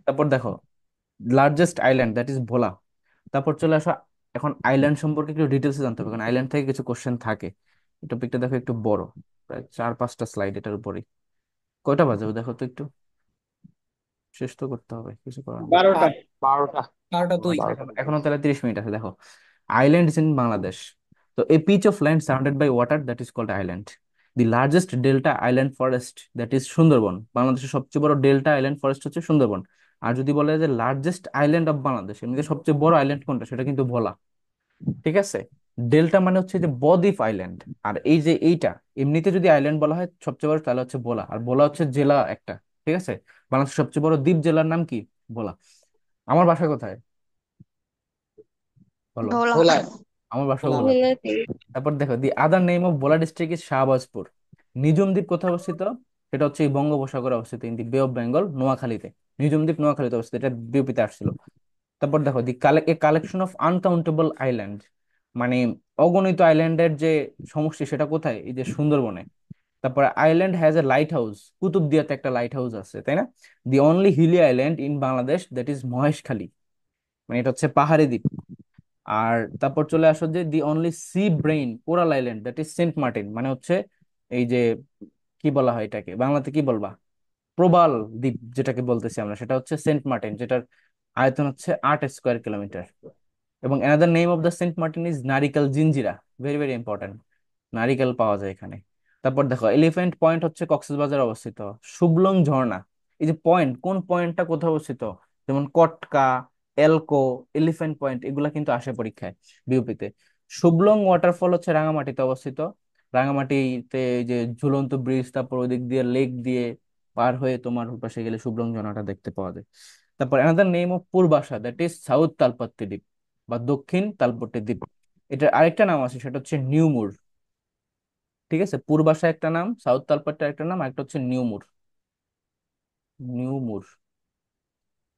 তারপর দেখো largest island that is Bhola. তারপর চলে আসো, এখন আইল্যান্ড সম্পর্কে একটু ডিটেলসে জানতে হবে, কারণ আইল্যান্ড থেকে কিছু কোশ্চেন থাকে। এই টপিকটা দেখো একটু বড়, প্রায় 4-5টা স্লাইড এটার উপরেই। কয়টা বাজে ও দেখো তো একটু, শেষ তো করতে হবে, কিছু করার নেই। 12টা। 12টা। 12টা 2। এখনো তাহলে 30 মিনিট আছে। দেখো আইল্যান্ড ইন বাংলাদেশ। তো a piece of land surrounded by water that is called island. The largest delta island forest that is Sundarban. বাংলাদেশের সবচেয়ে বড় ডেল্টা আইল্যান্ড ফরেস্ট হচ্ছে সুন্দরবন। আর যদি বলে যে লার্জেস্ট আইল্যান্ড অফ বাংলাদেশ, এমনিতে সবচেয়ে বড় আইল্যান্ড কোনটা, সেটা কিন্তু ভোলা। ঠিক আছে। ডেল্টা মানে হচ্ছে যে বদ্বীপ আইল্যান্ড। আর এই যে এইটা, এমনিতে যদি আইল্যান্ড বলা হয় সবচেয়ে বড়, তাহলে হচ্ছে ভোলা। আর ভোলা হচ্ছে জেলা একটা। ঠিক আছে। বাংলাদেশের সবচেয়ে বড় দ্বীপ জেলার নাম কি? ভোলা। আমার বাসা কোথায় বলো? ভোলা। ভোলায়। আমার বাসা বলা। ভোলাতে। ভোলাতে। তারপর দেখো the other name of Bhola district is Shahbazpur. Nijhum Dwip কোথায় অবস্থিত? সেটা হচ্ছে এই বঙ্গোপসাগরে অবস্থিত, ইন দি বে অফ বেঙ্গল, নোয়াখালীতে। নিজম দ্বীপ নোয়াখালীতে অবস্থিত, এটা বিউপিতে আসছিল। তারপর দেখো দি কালেকশন অফ আনকাউন্টেবল আইল্যান্ড, মানে অগণিত আইল্যান্ডের যে সমষ্টি, সেটা কোথায়? এই যে সুন্দরবনে। তারপরে island has a lighthouse, কুতুবদিয়াতে একটা লাইট হাউস আছে, তাই না? The only hilly island in Bangladesh that is Maheshkhali, মানে এটা হচ্ছে পাহাড়ি দ্বীপ। আর তারপর চলে আসো যে the only sea brain coral island that is Saint Martin, মানে হচ্ছে এই যে কি বলা হয় এটাকে বাংলাতে, কি বলবা, প্রবাল দ্বীপ যেটাকে বলতেছি আমরা, সেটা হচ্ছে সেন্ট মার্টিন, যেটার আয়তন হচ্ছে 8 স্কোয়ার কিলোমিটার। এবং another name of the Saint Martin is Narikel Jinjira, very very important, নারিকেল পাওয়া যায় এখানে। তারপর দেখো এলিফ্যান্ট পয়েন্ট হচ্ছে কক্সবাজার অবস্থিত। শুভলং ঝর্ণা, এই যে পয়েন্ট, কোন পয়েন্টটা কোথায় অবস্থিত? যেমন কটকা, এলকো, এলিফ্যান্ট পয়েন্ট, এগুলা কিন্তু আসে পরীক্ষায় বিউপিতে। শুভলং ওয়াটারফল হচ্ছে রাঙামাটিতে অবস্থিত। রাঙামাটিতে এই যে ঝুলন্ত ব্রিজ, তারপর ওদিক দিয়ে লেক দিয়ে পার হয়ে তোমার পাশে গেলে শুভলং ঝর্ণাটা দেখতে পাওয়া যায়। তারপর another name of Purbasha that is south Talpatti দ্বীপ বা দক্ষিণ তালপট্টি দ্বীপ। এটার আরেকটা নাম আছে, সেটা হচ্ছে নিউমুর। ঠিক আছে, পূর্বাশা একটা নাম, সাউথ তালপট্টি একটা নাম, একটা হচ্ছে নিউমুর। নিউমুর।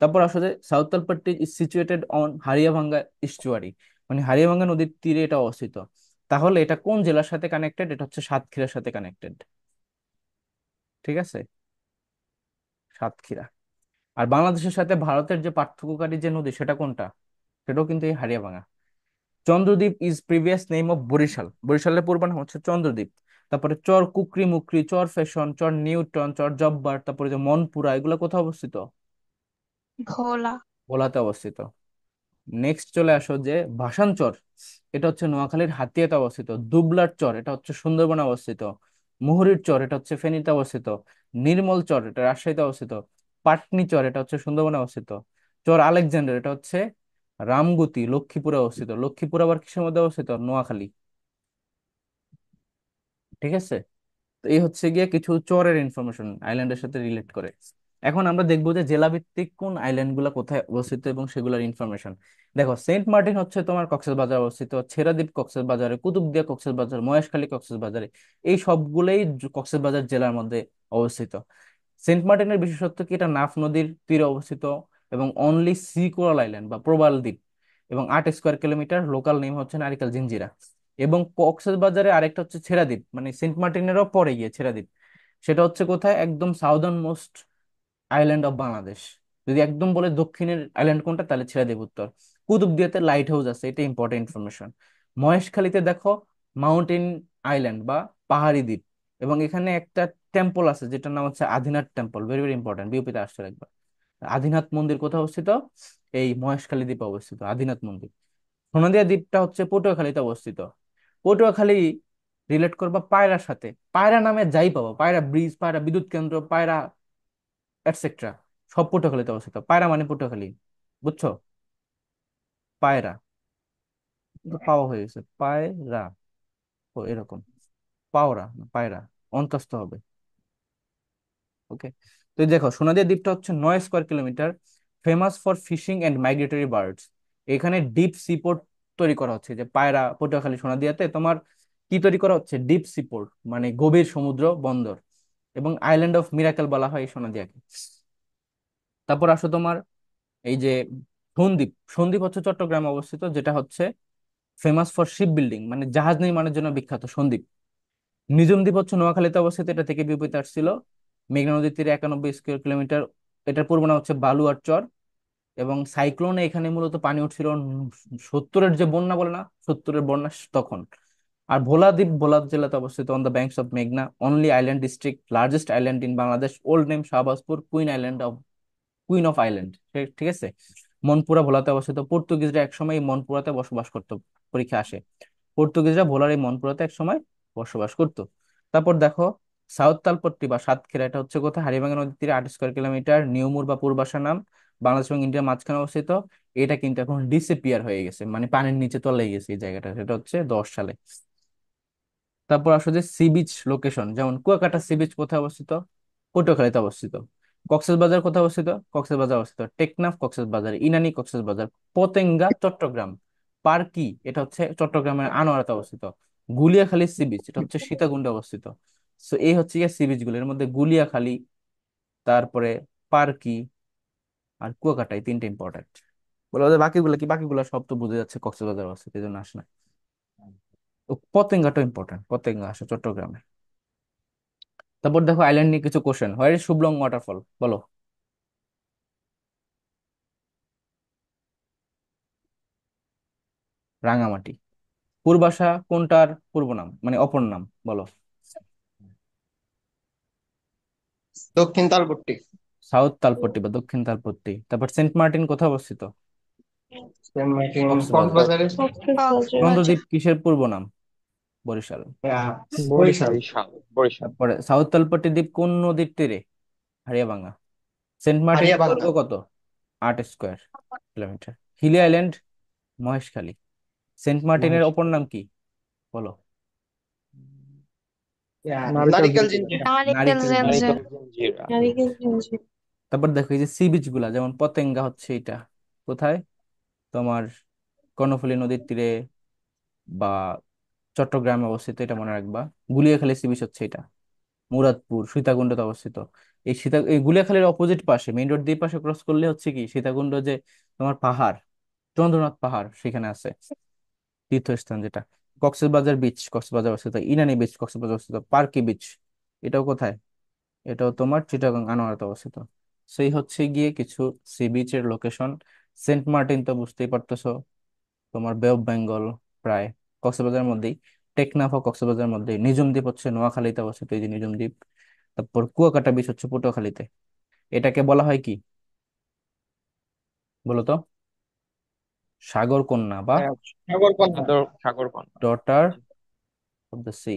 তারপর আসলে south Talpatti is situated on Hariabhanga estuary, মানে হারিয়াভাঙ্গা নদীর তীরে এটা অবস্থিত। তাহলে এটা কোন জেলার সাথে কানেক্টেড? এটা হচ্ছে সাতক্ষীরার সাথে কানেক্টেড। ঠিক আছে, সাতক্ষীরা। আর বাংলাদেশের সাথে ভারতের যে পার্থক্যকারী যে নদী, সেটা কোনটা? সেটাও কিন্তু এই Hariabhanga. Chandradwip is previous name of Barishal, বরিশালের পূর্ব নাম হচ্ছে চন্দ্রদ্বীপ। তারপরে চর কুকরি মুকরি, চর ফ্যাশন, চর নিউটন, চর জব্বার, তারপরে যে মনপুরা, এগুলো কোথায় অবস্থিত? ভোলা। ভোলাতে অবস্থিত। নেক্সট চলে আসো যে ভাসান চর, এটা হচ্ছে নোয়াখালীর হাতিয়াতে অবস্থিত। দুবলার চর, এটা হচ্ছে সুন্দরবনে অবস্থিত। মুহুরীর চর, এটা হচ্ছে ফেনীতে অবস্থিত। নির্মল চর, এটা রাজশাহীতে অবস্থিত। পাটনি চর, এটা হচ্ছে সুন্দরবনে অবস্থিত। চর আলেকজান্ডার, এটা হচ্ছে রামগতি লক্ষ্মীপুরে অবস্থিত। লক্ষ্মীপুর আবার কিসের মধ্যে অবস্থিত? নোয়াখালী। ঠিক আছে। তো এই হচ্ছে গিয়ে কিছু চরের ইনফরমেশন আইল্যান্ডের সাথে রিলেট করে। এখন আমরা দেখবো যে জেলা ভিত্তিক কোন আইল্যান্ড গুলা কোথায় অবস্থিত এবং সেগুলোর ইনফরমেশন। দেখো, সেন্ট মার্টিন হচ্ছে তোমার কক্সবাজার অবস্থিত, ছেড়াদ্বীপ কক্সবাজারে, কুতুবদিয়া কক্সবাজার, মহেশখালী কক্সবাজারে, এই সবগুলোই কক্সবাজার জেলার মধ্যে অবস্থিত। সেন্ট মার্টিনের বিশেষত্ব কি, এটা নাফ নদীর তীরে অবস্থিত এবং অনলি সি কোরাল আইল্যান্ড বা প্রবাল দ্বীপ, এবং 8 স্কোয়ার কিলোমিটার। লোকাল নেম হচ্ছে নারিকেল জিঞ্জিরা। এবং কক্সবাজারে আরেকটা হচ্ছে ছেড়াদ্বীপ, মানে সেন্ট মার্টিনেরও পরে গিয়ে ছেড়াদ্বীপ। সেটা হচ্ছে কোথায়? একদম southern most island of Bangladesh. যদি একদম বলে দক্ষিণের আইল্যান্ড কোনটা, তাহলে ছেড়াদ্বীপ উত্তর। কুতুবদিয়াতে লাইট হাউস আছে, এটা ইম্পর্টেন্ট ইনফরমেশন। মহেশখালীতে দেখো মাউন্টেন আইল্যান্ড বা পাহাড়ি দ্বীপ, এবং এখানে একটা টেম্পল আছে যেটার নাম হচ্ছে Adinath temple, very very important, বিউপিতে আসছে একবার। আদিনাথ মন্দির কোথায় অবস্থিত? এই মহেশখালী দ্বীপে অবস্থিত আদিনাথ মন্দির। সোনাদিয়া দ্বীপটা হচ্ছে পটুয়াখালীতে অবস্থিত। পটুয়াখালী রিলেট করবা পায়রার সাথে, পায়রা নামে যাই পাবো, পায়রা ব্রিজ, পায়রা বিদ্যুৎ কেন্দ্র, পায়রা এটসেট্রা, সব পটুয়াখালীতে অবস্থিত। পায়রা মানে পটুয়াখালী, বুঝছো? পায়রা, কিন্তু পাওয়া হয়ে গেছে পায়রা। ও এরকম, পাওরা না পায়রা, অন্তস্থ হবে। ওকে। তো এই দেখো, সোনাদিয়া দ্বীপটা হচ্ছে 9 square kilometre, famous for fishing and migratory birds. এখানে ডিপ সিপোর্ট তৈরি করা হচ্ছে, যে পায়রা পটুয়াখালী সোনাদিয়াতে তোমার কি তৈরি করা হচ্ছে? ডিপ সিপোর্ট, মানে গভীর সমুদ্র বন্দর। এবং আইল্যান্ড অফ মিরাকেল বলা হয় এই সোনাদিয়াকে। তারপর আসো তোমার এই যে সন্দ্বীপ। সন্দ্বীপ হচ্ছে চট্টগ্রামে অবস্থিত, যেটা হচ্ছে ফেমাস ফর শিপ বিল্ডিং, মানে জাহাজ নির্মাণের জন্য বিখ্যাত সন্দ্বীপ। নিজম দ্বীপ হচ্ছে নোয়াখালীতে অবস্থিত, এটা থেকে বিপরীতে আসছিল। মেঘনা নদীর তীরে 91 স্কোয়ার কিলোমিটার। এটার পুরো নাম হচ্ছে বালুয়ার চর। এবং সাইক্লোনে এখানে মূলত পানি উঠছিল 70-এর যে বন্যা বলে না, 70-এর বন্যা তখন। আর ভোলা দ্বীপ ভোলা জেলাতে অবস্থিত, অন দ্য ব্যাংকস অফ মেঘনা, only island district, largest island in Bangladesh, old name Shahbazpur, queen of island. ঠিক আছে। মনপুরা ভোলাতে অবস্থিত। পর্তুগিজরা একসময় এই মনপুরাতে বসবাস করতো, পরীক্ষা আসে। পর্তুগিজরা ভোলার এই মনপুরাতে একসময় বসবাস করতো। তারপর দেখো সাউথ তালপট্টি বা সাতক্ষীরা, এটা হচ্ছে কোথায়? হাড়িভাঙ্গা নদীর তীরে, 8 স্কোয়ার কিলোমিটার। নিউমুর বা পূর্বাশা নাম, বাংলাদেশ এবং ইন্ডিয়ার মাঝখানে অবস্থিত। এটা কিন্তু এখন ডিসএপিয়ার হয়ে গেছে, মানে পানির নিচে তলিয়ে গেছে এই জায়গাটা, সেটা হচ্ছে 10 সালে। তারপর আসো যে সি বিচ লোকেশন, যেমন কুয়াকাটা সি বিচ কোথায় অবস্থিত? পটুয়াখালীতে অবস্থিত। কক্সবাজার কোথায় অবস্থিত? কক্সবাজার অবস্থিত। টেকনাফ কক্সবাজার, ইনানি কক্সবাজার, পতেঙ্গা চট্টগ্রাম, পার্কি এটা হচ্ছে চট্টগ্রামের আনোয়ারাতে অবস্থিত। গুলিয়াখালী সি বিচ, এটা হচ্ছে সীতাকুণ্ডে অবস্থিত। সো এই হচ্ছে গিয়ে সি বিচ গুলো, এর মধ্যে গুলিয়াখালী, তারপরে পার্কি আর কুয়াকাটা, এই তিনটে ইম্পর্টেন্ট। বলে ওদের বাকিগুলো কি? বাকিগুলো সব তো বুঝে যাচ্ছে কক্সবাজার অবস্থিত, এই জন্য আসে না। ও পতেঙ্গাটা ইম্পর্টেন্ট, পতেঙ্গা আসে চট্টগ্রামে। তারপর দেখো আইল্যান্ড নিয়ে কিছু question. Where is Shuvolong waterfall, বলো। রাঙামাটি। পূর্বাশা কোনটার পূর্ব নাম, মানে অপর নাম, বলো। দক্ষিণ তালপট্টি। সাউথ তালপট্টি বা দক্ষিণ তালপট্টি। তারপর সেন্ট মার্টিন কোথায় অবস্থিত? Saint Martin Cox's Bazar. কক্সবাজারে। কক্সবাজার। নন্দদ্বীপ কক্সবাজার। কিসের পূর্ব নাম? বরিশাল। বরিশাল। বরিশাল বরিশাল। তারপরে সাউথ তালপট্টি দ্বীপ কোন নদীর তীরে? হারিয়াভাঙ্গা। সেন্ট মার্টিনের হারিয়াবাঙ্গা। দৈর্ঘ্য কত? 8 square kilometre. Hilly island, Moheshkhali. Saint মার্টিনের অপর নাম কি, বলো। নারিকেল নারিকেল জিঞ্জিরা। জিঞ্জিরা। নারিকেল নারিকেল জেনজেন। নারিকেল জঞ্জিরা। নারিকেল গঞ্জি। তারপর দেখো এই যে সি বিচ গুলা, যেমন পতেঙ্গা হচ্ছে এটা কোথায়? তোমার কর্ণফুলী নদীর তীরে বা চট্টগ্রামে অবস্থিত, এটা মনে রাখবা। গুলিয়াখালী সি বিচ হচ্ছে এটা মুরাদপুর সীতাকুণ্ডতে অবস্থিত। এই গুলিয়াখালীর অপোজিট পাশে, মেইন রোড দিয়ে পাশে ক্রস করলে হচ্ছে কি সীতাকুণ্ড, যে তোমার পাহাড়, চন্দ্রনাথ পাহাড় সেখানে আছে, তীর্থস্থান যেটা। কক্সবাজার বিচ কক্সবাজার অবস্থিত। ইনানি বিচ কক্সবাজার অবস্থিত। পার্কি বিচ এটাও কোথায়? এটাও তোমার চিটাগাং আনোয়ারাতে অবস্থিত। সেই হচ্ছে গিয়ে কিছু সি বিচ এর লোকেশন। সেন্ট মার্টিন তো বুঝতেই পারতেছো, তোমার বে অফ বেঙ্গল প্রায় কক্সবাজারের মধ্যেই। টেকনাফ ও কক্সবাজারের মধ্যে। নিজম দ্বীপ হচ্ছে নোয়াখালীতে অবস্থিত, এই যে নিজম দ্বীপ। তারপর কুয়াকাটা বিচ হচ্ছে পটুয়াখালীতে। এটাকে বলা হয় কি? বলো তো। সাগর কন্যা বা সাগরকন্যা। সাগর কন্যা। Daughter of the sea.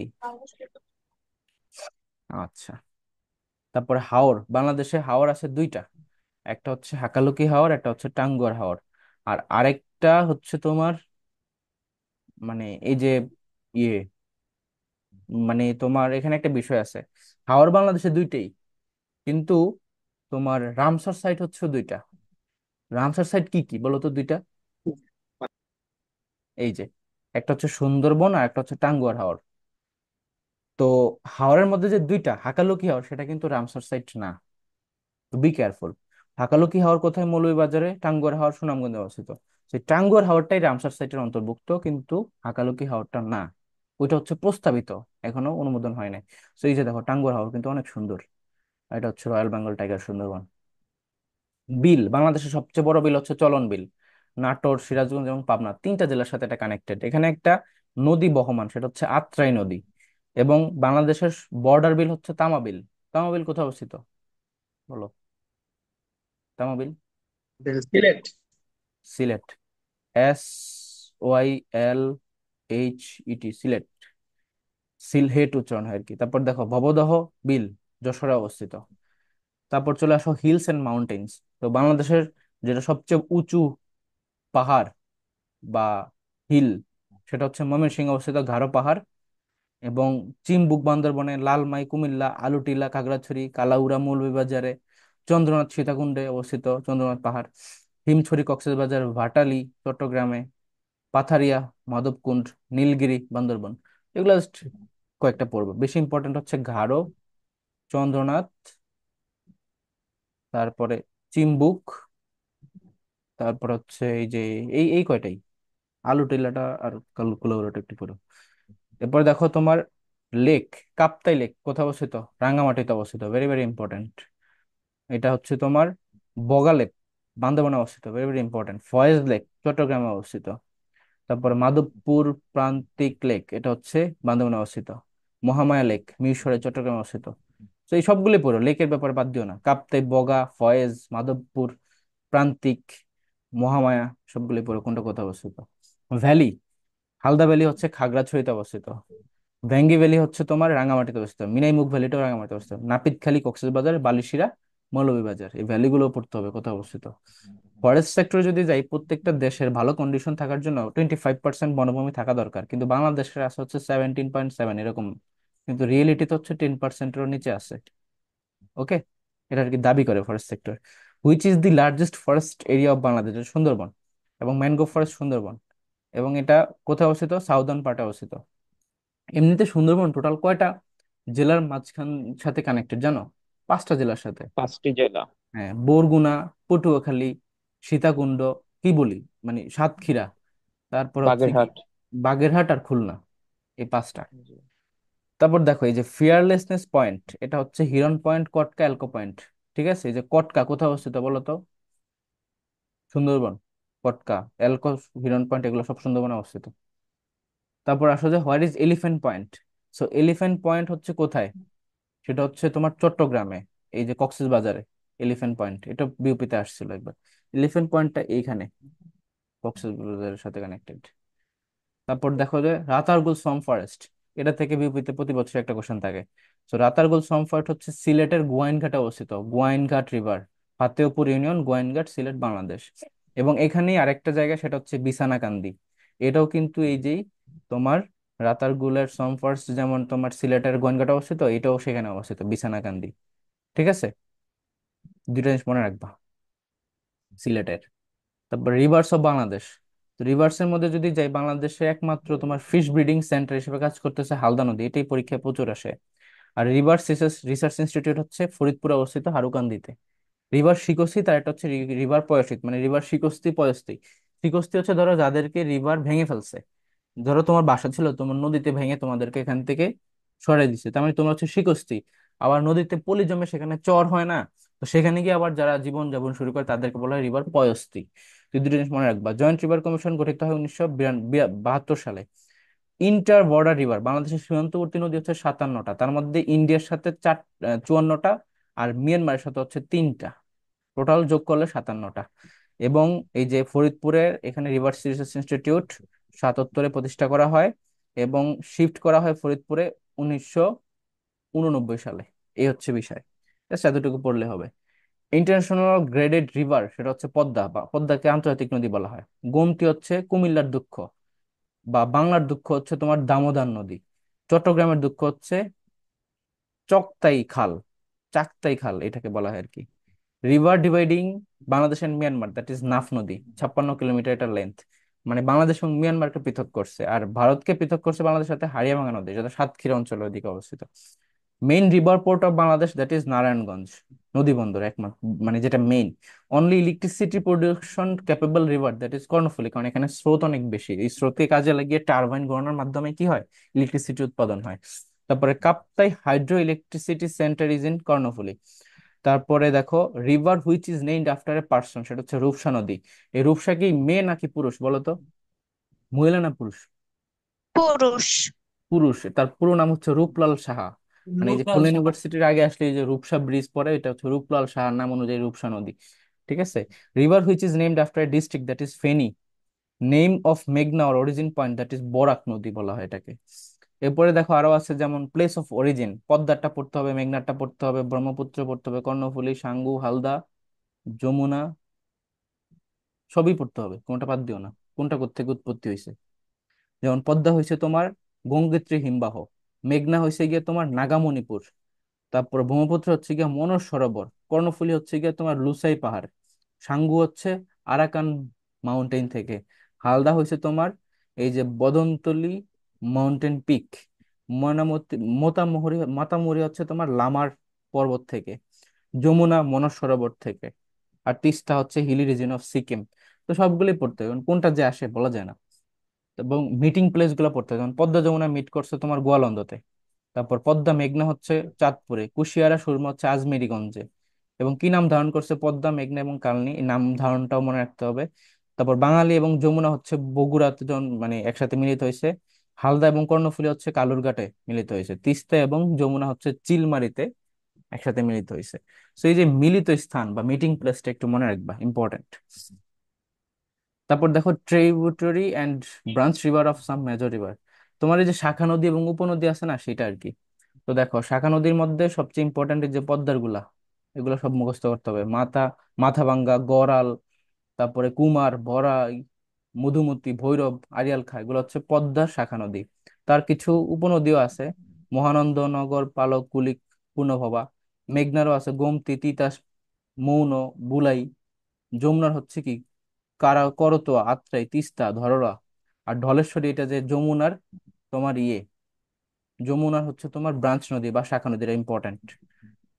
আচ্ছা। তারপরে হাওর, বাংলাদেশে হাওর আছে দুইটা, একটা হচ্ছে হাকালুকি হাওর, একটা হচ্ছে টাঙ্গুয়ার হাওর। আর আরেকটা হচ্ছে তোমার মানে এই যে ইয়ে মানে তোমার এখানে একটা বিষয় আছে, হাওর বাংলাদেশে দুইটাই, কিন্তু তোমার রামসার সাইট হচ্ছে দুইটা। রামসার সাইট কি কি বলো তো দুইটা? এই যে একটা হচ্ছে সুন্দরবন আর একটা হচ্ছে টাঙ্গুয়ার হাওর। তো হাওরের মধ্যে যে দুইটা হাকালুকি হাওর সেটা কিন্তু রামসার সাইট না, তো বি কেয়ারফুল। হাকালুকি হাওর কোথায়? মৌলভীবাজারে। টাঙ্গুয়ার হাওর সুনামগঞ্জে অবস্থিত। সেই টাঙ্গুয়ার হাওরটাই রামসার সাইটের অন্তর্ভুক্ত, কিন্তু হাকালুকি হাওরটা না। ওইটা হচ্ছে প্রস্তাবিত, এখনো অনুমোদন হয় নাই। তো এই যে দেখো টাঙ্গুয়ার হাওর কিন্তু অনেক সুন্দর। আর এটা হচ্ছে রয়্যাল বেঙ্গল টাইগার সুন্দরবন। বিল, বাংলাদেশের সবচেয়ে বড় বিল হচ্ছে চলন বিল। নাটোর, সিরাজগঞ্জ এবং পাবনা তিনটা জেলার সাথে এটা কানেক্টেড। এখানে একটা নদী বহমান, সেটা হচ্ছে আত্রাই নদী। এবং বাংলাদেশের বর্ডার বিল হচ্ছে তামা বিল। তামা বিল কোথায় অবস্থিত বলো? তামা বিল সিলেট। সিলেট। SYLHET, সিলেট। সিলহেট উচ্চারণ হয় আর কি। তারপর দেখো ভবদহ বিল যশোরে অবস্থিত। তারপর চলে আসো হিলস এন্ড মাউন্টেন্স। তো বাংলাদেশের যেটা সবচেয়ে উঁচু পাহাড় বা হিল, সেটা হচ্ছে ময়মনসিংহে অবস্থিত গারো পাহাড়। এবং চিম্বুক বান্দরবনে, লালমাই কুমিল্লা, আলুটিলা খাগড়াছড়ি, কালাউড়া মৌলভীবাজারে, চন্দ্রনাথ সীতাকুণ্ডে অবস্থিত চন্দ্রনাথ পাহাড়, হিমছড়ি কক্সবাজার, ভাটালি চট্টগ্রামে, পাথারিয়া মাধবকুণ্ড, নীলগিরি বান্দরবন। এগুলো জাস্ট কয়েকটা পড়বো, বেশি ইম্পর্টেন্ট হচ্ছে গারো, চন্দ্রনাথ, তারপরে চিম্বুক, তারপর হচ্ছে এই যে এই এই কয়টাই, আলু টিলাটা আর কুলাউড়াটা একটু পড়ো। এরপর দেখো তোমার লেক, কাপ্তাই লেক কোথায় অবস্থিত? রাঙ্গামাটিতে অবস্থিত, ভেরি ভেরি ইম্পর্টেন্ট। এটা হচ্ছে তোমার বগা লেক, বান্দরবানে অবস্থিত, very very important. Foy's lake চট্টগ্রামে অবস্থিত। তারপর মাধবপুর প্রান্তিক লেক, এটা হচ্ছে বান্দরবানে অবস্থিত। মহামায়া লেক মিরসরাই চট্টগ্রামে অবস্থিত। তো এই সবগুলি পড়ো, লেকের ব্যাপারে বাদ দিও না। কাপ্তাই, বগা, ফয়েজ, মাধবপুর প্রান্তিক, মহামায়া, সবগুলি পড়ো কোনটা কোথায় অবস্থিত। ভ্যালি, হালদা ভ্যালি হচ্ছে খাগড়াছড়িতে অবস্থিত। ভেঙ্গি ভ্যালি হচ্ছে তোমার রাঙামাটিতে অবস্থিত। মিনাইমুখ ভ্যালিটাও রাঙামাটিতে অবস্থিত। নাপিতখালী, কক্সবাজার, বালিশিরা, মৌলভীবাজার, এই ভ্যালিগুলো পড়তে হবে কোথায় অবস্থিত। ফরেস্ট সেক্টরে যদি যাই, প্রত্যেকটা দেশের ভালো কন্ডিশন থাকার জন্য 25% বনভূমি থাকা দরকার, কিন্তু বাংলাদেশের আছে হচ্ছে 17.7 এরকম। কিন্তু রিয়েলিটিতে হচ্ছে 10%-এরও নিচে আছে। ওকে, এটা আর কি দাবি করে forest sector. Which is the largest forest area of Bangladesh? এটা সুন্দরবন এবং ম্যানগ্রোভ ফরেস্ট সুন্দরবন। এবং এটা কোথায় অবস্থিত? সাউদার্ন পার্টে অবস্থিত। এমনিতে সুন্দরবন টোটাল কয়টা জেলার মাঝখান সাথে কানেক্টেড জানো? 5টা জেলার সাথে। 5টি জেলা। হ্যাঁ, বরগুনা, পটুয়াখালী, সীতাকুণ্ড, কি বলি মানে সাতক্ষীরা, তারপর হচ্ছে কি বাগেরহাট। বাগেরহাট আর খুলনা, এই 5টা। জি। তারপর দেখো এই যে ফিয়ারলেসনেস পয়েন্ট, এটা হচ্ছে হিরন পয়েন্ট, কটকা, এলকো পয়েন্ট। ঠিক আছে, এই যে কটকা কোথায় অবস্থিত বলো তো? সুন্দরবন। কটকা, এলকো, হিরন পয়েন্ট এগুলো সব সুন্দরবনে অবস্থিত। তারপর আসো যে where is elephant point. So elephant point হচ্ছে কোথায়? সেটা হচ্ছে তোমার চট্টগ্রামে, এই যে কক্সবাজারে এলিফ্যান্ট পয়েন্ট, এটা বিউপিতে আসছিল একবার। এলিফ্যান্ট পয়েন্টটা এইখানে কক্সবাজারের সাথে কানেক্টেড। তারপর দেখো যে রাতারগুল সোয়াম্প ফরেস্ট, এটা থেকে বিউপিতে প্রতি বছর একটা কোশ্চেন থাকে। তো রাতারগুল সোয়াম্প ফরেস্ট হচ্ছে সিলেটের গোয়াইনঘাটে অবস্থিত, গোয়াইনঘাট রিভার, ফাতেহপুর ইউনিয়ন, গোয়াইনঘাট, সিলেট, বাংলাদেশ। এবং এখানেই আরেকটা জায়গা, সেটা হচ্ছে বিছানাকান্দি। এটাও কিন্তু এই যেই তোমার রাতারগুলের সোয়াম্প ফরেস্ট, যেমন তোমার সিলেটের গোয়াইনঘাটে অবস্থিত, এটাও সেখানে অবস্থিত, বিছানাকান্দি। ঠিক আছে, দুইটা জিনিস মনে রাখবা সিলেটের। তারপর রিভার্স অফ বাংলাদেশ। তো রিভার্স এর মধ্যে যদি যাই, বাংলাদেশে একমাত্র তোমার ফিশ ব্রিডিং সেন্টার হিসেবে কাজ করতেছে হালদা নদী, এটাই পরীক্ষায় প্রচুর আসে। আর রিভার্স রিসার্চ ইনস্টিটিউট হচ্ছে ফরিদপুরে অবস্থিত, হারুকান্দিতে। রিভার শিকস্তি, তার একটা হচ্ছে রিভার পয়সিত, মানে রিভার শিকস্তি পয়স্তি। শিকস্তি হচ্ছে ধরো যাদেরকে রিভার ভেঙে ফেলছে, ধরো তোমার বাসা ছিল, তোমার নদীতে ভেঙে তোমাদেরকে এখান থেকে সরাই দিছে, তার মানে তোমার হচ্ছে শিকস্তি। আবার নদীতে পলি জমে, সেখানে চর হয় না, তো সেখানে গিয়ে আবার যারা জীবন যাপন শুরু করে তাদেরকে বলা হয় রিভার পয়স্তি। তুই দুটো জিনিস মনে রাখবা। জয়েন্ট রিভার কমিশন গঠিত হয় 1972 সালে। ইন্টার বর্ডার রিভার, বাংলাদেশের সীমান্তবর্তী নদী হচ্ছে 57টা, তার মধ্যে ইন্ডিয়ার সাথে 54টা, আর মিয়ানমারের সাথে হচ্ছে 3টা। টোটাল যোগ করলে 57টা। এবং এই যে ফরিদপুরের এখানে রিভার্স রিসার্চ ইনস্টিটিউট 77-এ প্রতিষ্ঠা করা হয় এবং শিফট করা হয় ফরিদপুরে 1989 সালে। এই হচ্ছে বিষয়, জাস্ট এতটুকু পড়লে হবে। ইন্টারন্যাশনাল গ্রেডেড রিভার সেটা হচ্ছে পদ্মা, বা পদ্মাকে আন্তর্জাতিক নদী বলা হয়। গোমতী হচ্ছে কুমিল্লার দুঃখ, বা বাংলার দুঃখ হচ্ছে তোমার দামোদর নদী। চট্টগ্রামের দুঃখ হচ্ছে চকতাই খাল, চাকতাই খাল এটাকে বলা হয় আর কি। River dividing Bangladesh and Myanmar, that is Naf নদী, 56 কিলোমিটার এটা লেন্থ। মানে বাংলাদেশ এবং মিয়ানমারকে পৃথক করছে, আর ভারতকে পৃথক করছে বাংলাদেশের সাথে হাড়িয়াভাঙা নদী, যেটা সাতক্ষীরা অঞ্চলের দিকে অবস্থিত। Main river port of Bangladesh, that is Narayanganj নদী বন্দর একমাত্র, মানে যেটা main. Only electricity production capable river, that is Karnaphuli, কারণ এখানে স্রোত অনেক বেশি। এই স্রোতকে কাজে লাগিয়ে টারবাইন ঘোরানোর মাধ্যমে কি হয়, ইলেকট্রিসিটি উৎপাদন হয়। তারপরে Kaptai hydro electricity centre is in Karnaphuli. তারপরে দেখো, river which is named after a person, সেটা হচ্ছে রূপসা নদী। এই রূপসা কি মেয়ে নাকি পুরুষ বলো তো, মহিলা না পুরুষ? পুরুষ। পুরুষ। তার পুরো নাম হচ্ছে রূপলাল সাহা। মানে এই যে লোকাল খুলনা ইউনিভার্সিটির আগে আসলে এই যে রূপসা ব্রিজ পড়ে, এটা হচ্ছে রূপলাল সাহার নাম অনুযায়ী রূপসা নদী। ঠিক আছে। River which is named after a district, that is Feni. Name of মেঘনা or origin point, that is Barak নদী বলা হয় এটাকে। এরপরে দেখো আরো আছে, যেমন প্লেস অফ অরিজিন, পদ্মারটা পড়তে হবে, মেঘনারটা পড়তে হবে, ব্রহ্মপুত্র পড়তে হবে, কর্ণফুলী, সাঙ্গু, হালদা, যমুনা, সবই পড়তে হবে, কোনটা বাদ দিও না, কোনটা কোত্থেকে উৎপত্তি হয়েছে। যেমন পদ্মা হয়েছে তোমার গঙ্গোত্রী হিমবাহ, মেঘনা হয়েছে গিয়ে তোমার নাগামণিপুর, তারপর ব্রহ্মপুত্র হচ্ছে গিয়ে মনোজ সরোবর, কর্ণফুলী হচ্ছে গিয়ে তোমার লুসাই পাহাড়, সাঙ্গু হচ্ছে আরাকান মাউন্টেন থেকে, হালদা হয়েছে তোমার এই যে বদনতলি মাউন্টেন পিক, ময়নামতি মাতামুহুরি হচ্ছে তোমার লামার পর্বত থেকে, যমুনা মনোজ সরোবর থেকে, আর তিস্তা হচ্ছে হিলি রিজন অফ সিকিম। তো সবগুলোই পড়তে হবে, কোনটা যে আসে বলা যায় না। এবং মিটিং প্লেস গুলো পড়তে হবে, যেমন পদ্মা যমুনা মিট করছে তোমার গোয়ালন্দতে, তারপর পদ্মা মেঘনা হচ্ছে চাঁদপুরে, কুশিয়ারা সুরমা হচ্ছে আজমেরীগঞ্জে। এবং কি নাম ধারণ করছে পদ্মা, মেঘনা এবং কালনী, এই নাম ধারণটাও মনে রাখতে হবে। তারপর বাঙালি এবং যমুনা হচ্ছে বগুড়াতে যখন মানে একসাথে মিলিত হয়েছে। হালদা এবং কর্ণফুলী হচ্ছে কালুরঘাটে মিলিত হয়েছে। তিস্তা এবং যমুনা হচ্ছে চিলমারিতে একসাথে মিলিত হয়েছে। তো এই যে মিলিত স্থান বা মিটিং প্লেসটা একটু মনে রাখবা, ইম্পর্টেন্ট। তারপর দেখো tributary and branch river of some major river, তোমার এই যে শাখা নদী এবং উপনদী আছে না, সেটা আর কি। তো দেখো শাখা নদীর মধ্যে সবচেয়ে ইম্পর্টেন্ট যে পদ্মার গুলা, এগুলো সব মুখস্থ করতে হবে। মাথাভাঙ্গা, গড়াল, তারপরে কুমার, বড়াই, মধুমতি, ভৈরব, আড়িয়াল খাঁ, এগুলো হচ্ছে পদ্মার শাখা নদী। তার কিছু উপনদীও আছে, মহানন্দ, নগর, পালক, কুলিক, পূর্ণভবা। মেঘনারও আছে গোমতী, তিতাস, মৌন, বুলাই। যমুনার হচ্ছে কি করতোয়া, আত্রাই, তিস্তা, ধরলা। আর ঢলেশ্বরী, এটা যে যমুনার তোমার যমুনার হচ্ছে তোমার ব্রাঞ্চ নদী বা শাখা নদী, এটা ইম্পর্টেন্ট।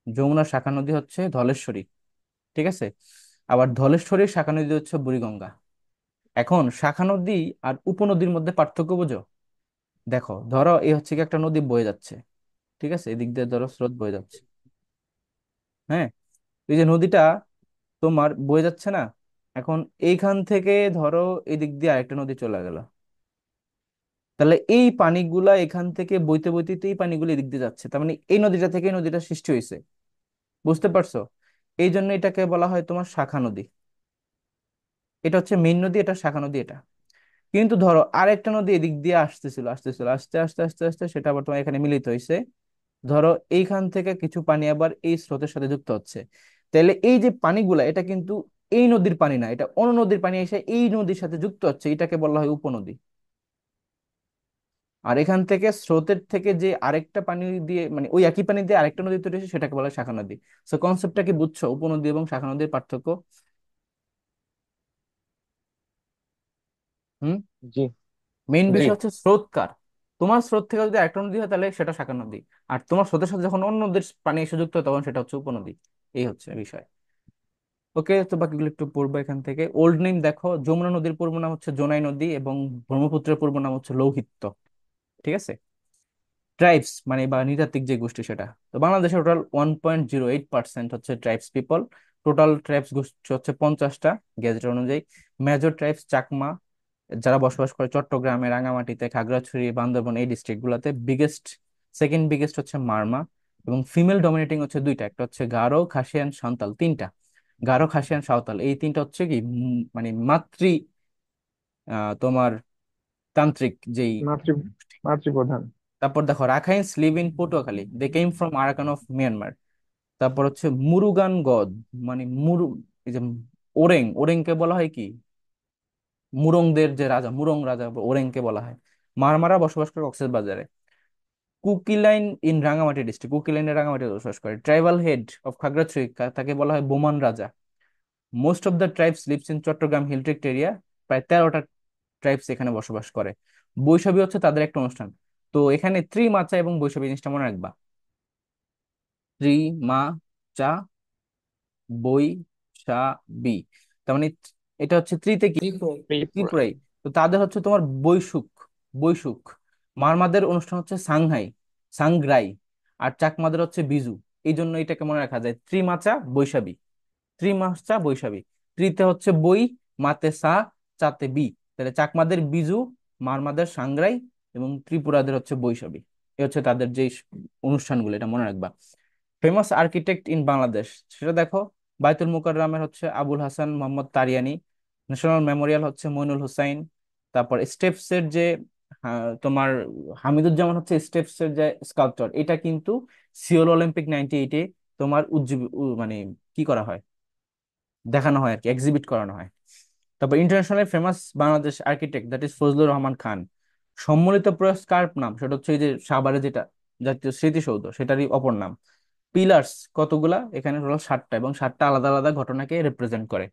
যমুনার শাখা নদী হচ্ছে ধলেশ্বরী। ঠিক আছে। আবার ধলেশ্বরীর শাখা নদী হচ্ছে বুড়িগঙ্গা। এখন শাখা নদী আর উপনদীর মধ্যে পার্থক্য বোঝো। দেখো ধরো এই হচ্ছে কি একটা নদী বয়ে যাচ্ছে, ঠিক আছে, এদিক দিয়ে ধরো স্রোত বয়ে যাচ্ছে। হ্যাঁ, এই যে নদীটা তোমার বয়ে যাচ্ছে না, এখন এইখান থেকে ধরো এদিক দিয়ে আরেকটা নদী চলে গেল, তাহলে এই পানিগুলা এখান থেকে বইতে বইতে তো এই পানিগুলো এদিক দিয়ে যাচ্ছে, তার মানে এই নদীটা থেকে এই নদীটা সৃষ্টি হয়েছে। বুঝতে পারছো? এই জন্য এটাকে বলা হয় তোমার শাখা নদী। এটা হচ্ছে মেইন নদী, এটা শাখা নদী এটা। কিন্তু ধরো আরেকটা নদী এদিক দিয়ে আসতেছিল, আস্তে আস্তে আস্তে আস্তে সেটা আবার তোমার এখানে মিলিত হয়েছে। ধরো এইখান থেকে কিছু পানি আবার এই স্রোতের সাথে যুক্ত হচ্ছে, তাহলে এই যে পানিগুলা এটা কিন্তু এই নদীর পানি না, এটা অন্য নদীর পানি এসে এই নদীর সাথে যুক্ত হচ্ছে, এটাকে বলা হয় উপনদী। আর এখান থেকে স্রোতের থেকে যে আরেকটা পানি দিয়ে মানে ওই একই পানি দিয়ে আরেকটা নদী তৈরি হয়েছে, সেটাকে বলা হয় শাখা নদী। সো কনসেপ্টটা কি বুঝছো, উপনদী এবং শাখা নদীর পার্থক্য? হুম। জি। মেইন জি। বিষয় হচ্ছে স্রোত কার। তোমার স্রোত থেকে যদি আরেকটা নদী হয় তাহলে সেটা শাখা নদী, আর তোমার স্রোতের সাথে যখন অন্য নদীর পানি এসে যুক্ত হয় তখন সেটা হচ্ছে উপনদী। এই হচ্ছে বিষয়। ওকে, তো বাকিগুলো একটু পড়বো এখান থেকে। ওল্ড নেম দেখো, যমুনা নদীর পূর্ব নাম হচ্ছে জোনাই নদী এবং ব্রহ্মপুত্রের পূর্ব নাম হচ্ছে লৌহিত্য। ঠিক আছে। ট্রাইবস মানে বা নৃতাত্ত্বিক যে গোষ্ঠী, সেটা তো বাংলাদেশে টোটাল 1.08% হচ্ছে ট্রাইবস পিপল। টোটাল ট্রাইবস গোষ্ঠী হচ্ছে 50টা গেজেট অনুযায়ী। মেজর ট্রাইবস চাকমা, যারা বসবাস করে চট্টগ্রামে, রাঙামাটিতে, খাগড়াছড়ি, বান্দরবান এই ডিস্ট্রিক্ট গুলাতে। বিগেস্ট, সেকেন্ড বিগেস্ট হচ্ছে মারমা। এবং ফিমেল ডমিনেটিং হচ্ছে দুইটা, একটা হচ্ছে গারো, খাসিয়ান, সাঁওতাল, তিনটা। গারো, খাসিয়ান, সাঁওতাল, এই তিনটা হচ্ছে কি মানে মাতৃ তোমার তান্ত্রিক যেই মাতৃ গোষ্ঠী। মাতৃপ্রধান। তারপর দেখো Rakhines live in Patuakhali, they came from Arakan of Myanmar. তারপর হচ্ছে মুরুগান গদ, মানে এই যে ওরেং, ওরেংকে বলা হয় কি মুরংদের যে রাজা, মুরং রাজা ওরেংকে বলা হয়। মারমারা বসবাস করে কক্সবাজারে। কুকিলাইন ইন রাঙামাটি ডিস্ট্রিক্ট, কুকিলাইনের রাঙামাটি বসবাস করে। ট্রাইবাল হেড অফ খাগড়াছড়ি, তাকে বলা হয় Bohmong Raja. Most of the tribes lives in Chattogram hill tracts area, প্রায় 13টা ট্রাইবস এখানে বসবাস করে। বৈশাখী হচ্ছে তাদের একটা অনুষ্ঠান। তো এখানে ত্রি মাচা এবং বৈশাখী জিনিসটা মনে রাখবা। ত্রি মা চা বই সা বি, তার মানে এটা হচ্ছে ত্রিতে কি ত্রিপুরা। ত্রিপুরাই। তো তাদের হচ্ছে তোমার বৈশুক, বৈশুক। মারমাদের অনুষ্ঠান হচ্ছে সাংহাই, সাংগ্রাই। আর চাকমাদের হচ্ছে বিজু। এই জন্য এটাকে মনে রাখা যায় ত্রিমাচা বৈশাখী, ত্রিমাসটা বৈশাখী। ত্রিতে হচ্ছে বই, মাতে সা, চাতে বি। তাহলে চাকমাদের বিজু, মারমাদের সাংগ্রাই এবং ত্রিপুরাদের হচ্ছে বৈশাখী। এ হচ্ছে তাদের যে অনুষ্ঠানগুলো, এটা মনে রাখবা। ফেমাস আর্কিটেক্ট ইন বাংলাদেশ সেটা দেখো। বায়তুল মুকাররমের হচ্ছে আবুল হাসান মোহাম্মদ তারিয়ানি। ন্যাশনাল মেমোরিয়াল হচ্ছে মইনুল হুসাইন। তারপর স্টেপস এর যে তোমার হামিদুজ্জামান হচ্ছে স্টেপস এর যে স্কাল্পচার, এটা কিন্তু সিওল অলিম্পিক 98-এ তোমার মানে কি করা হয়, দেখানো হয় আর কি, এক্সিবিট করানো হয়। তারপর international famous Bangladesh architect that is Fazlur Rahman Khan. সম্মিলিত প্রয়াস কার নাম, সেটা হচ্ছে এই যে সাভারে যেটা জাতীয় স্মৃতিসৌধ, সেটারই অপর নাম। পিলার্স কতগুলা, এখানে টোটাল 7টা, এবং 7টা আলাদা আলাদা ঘটনাকে রিপ্রেজেন্ট করে।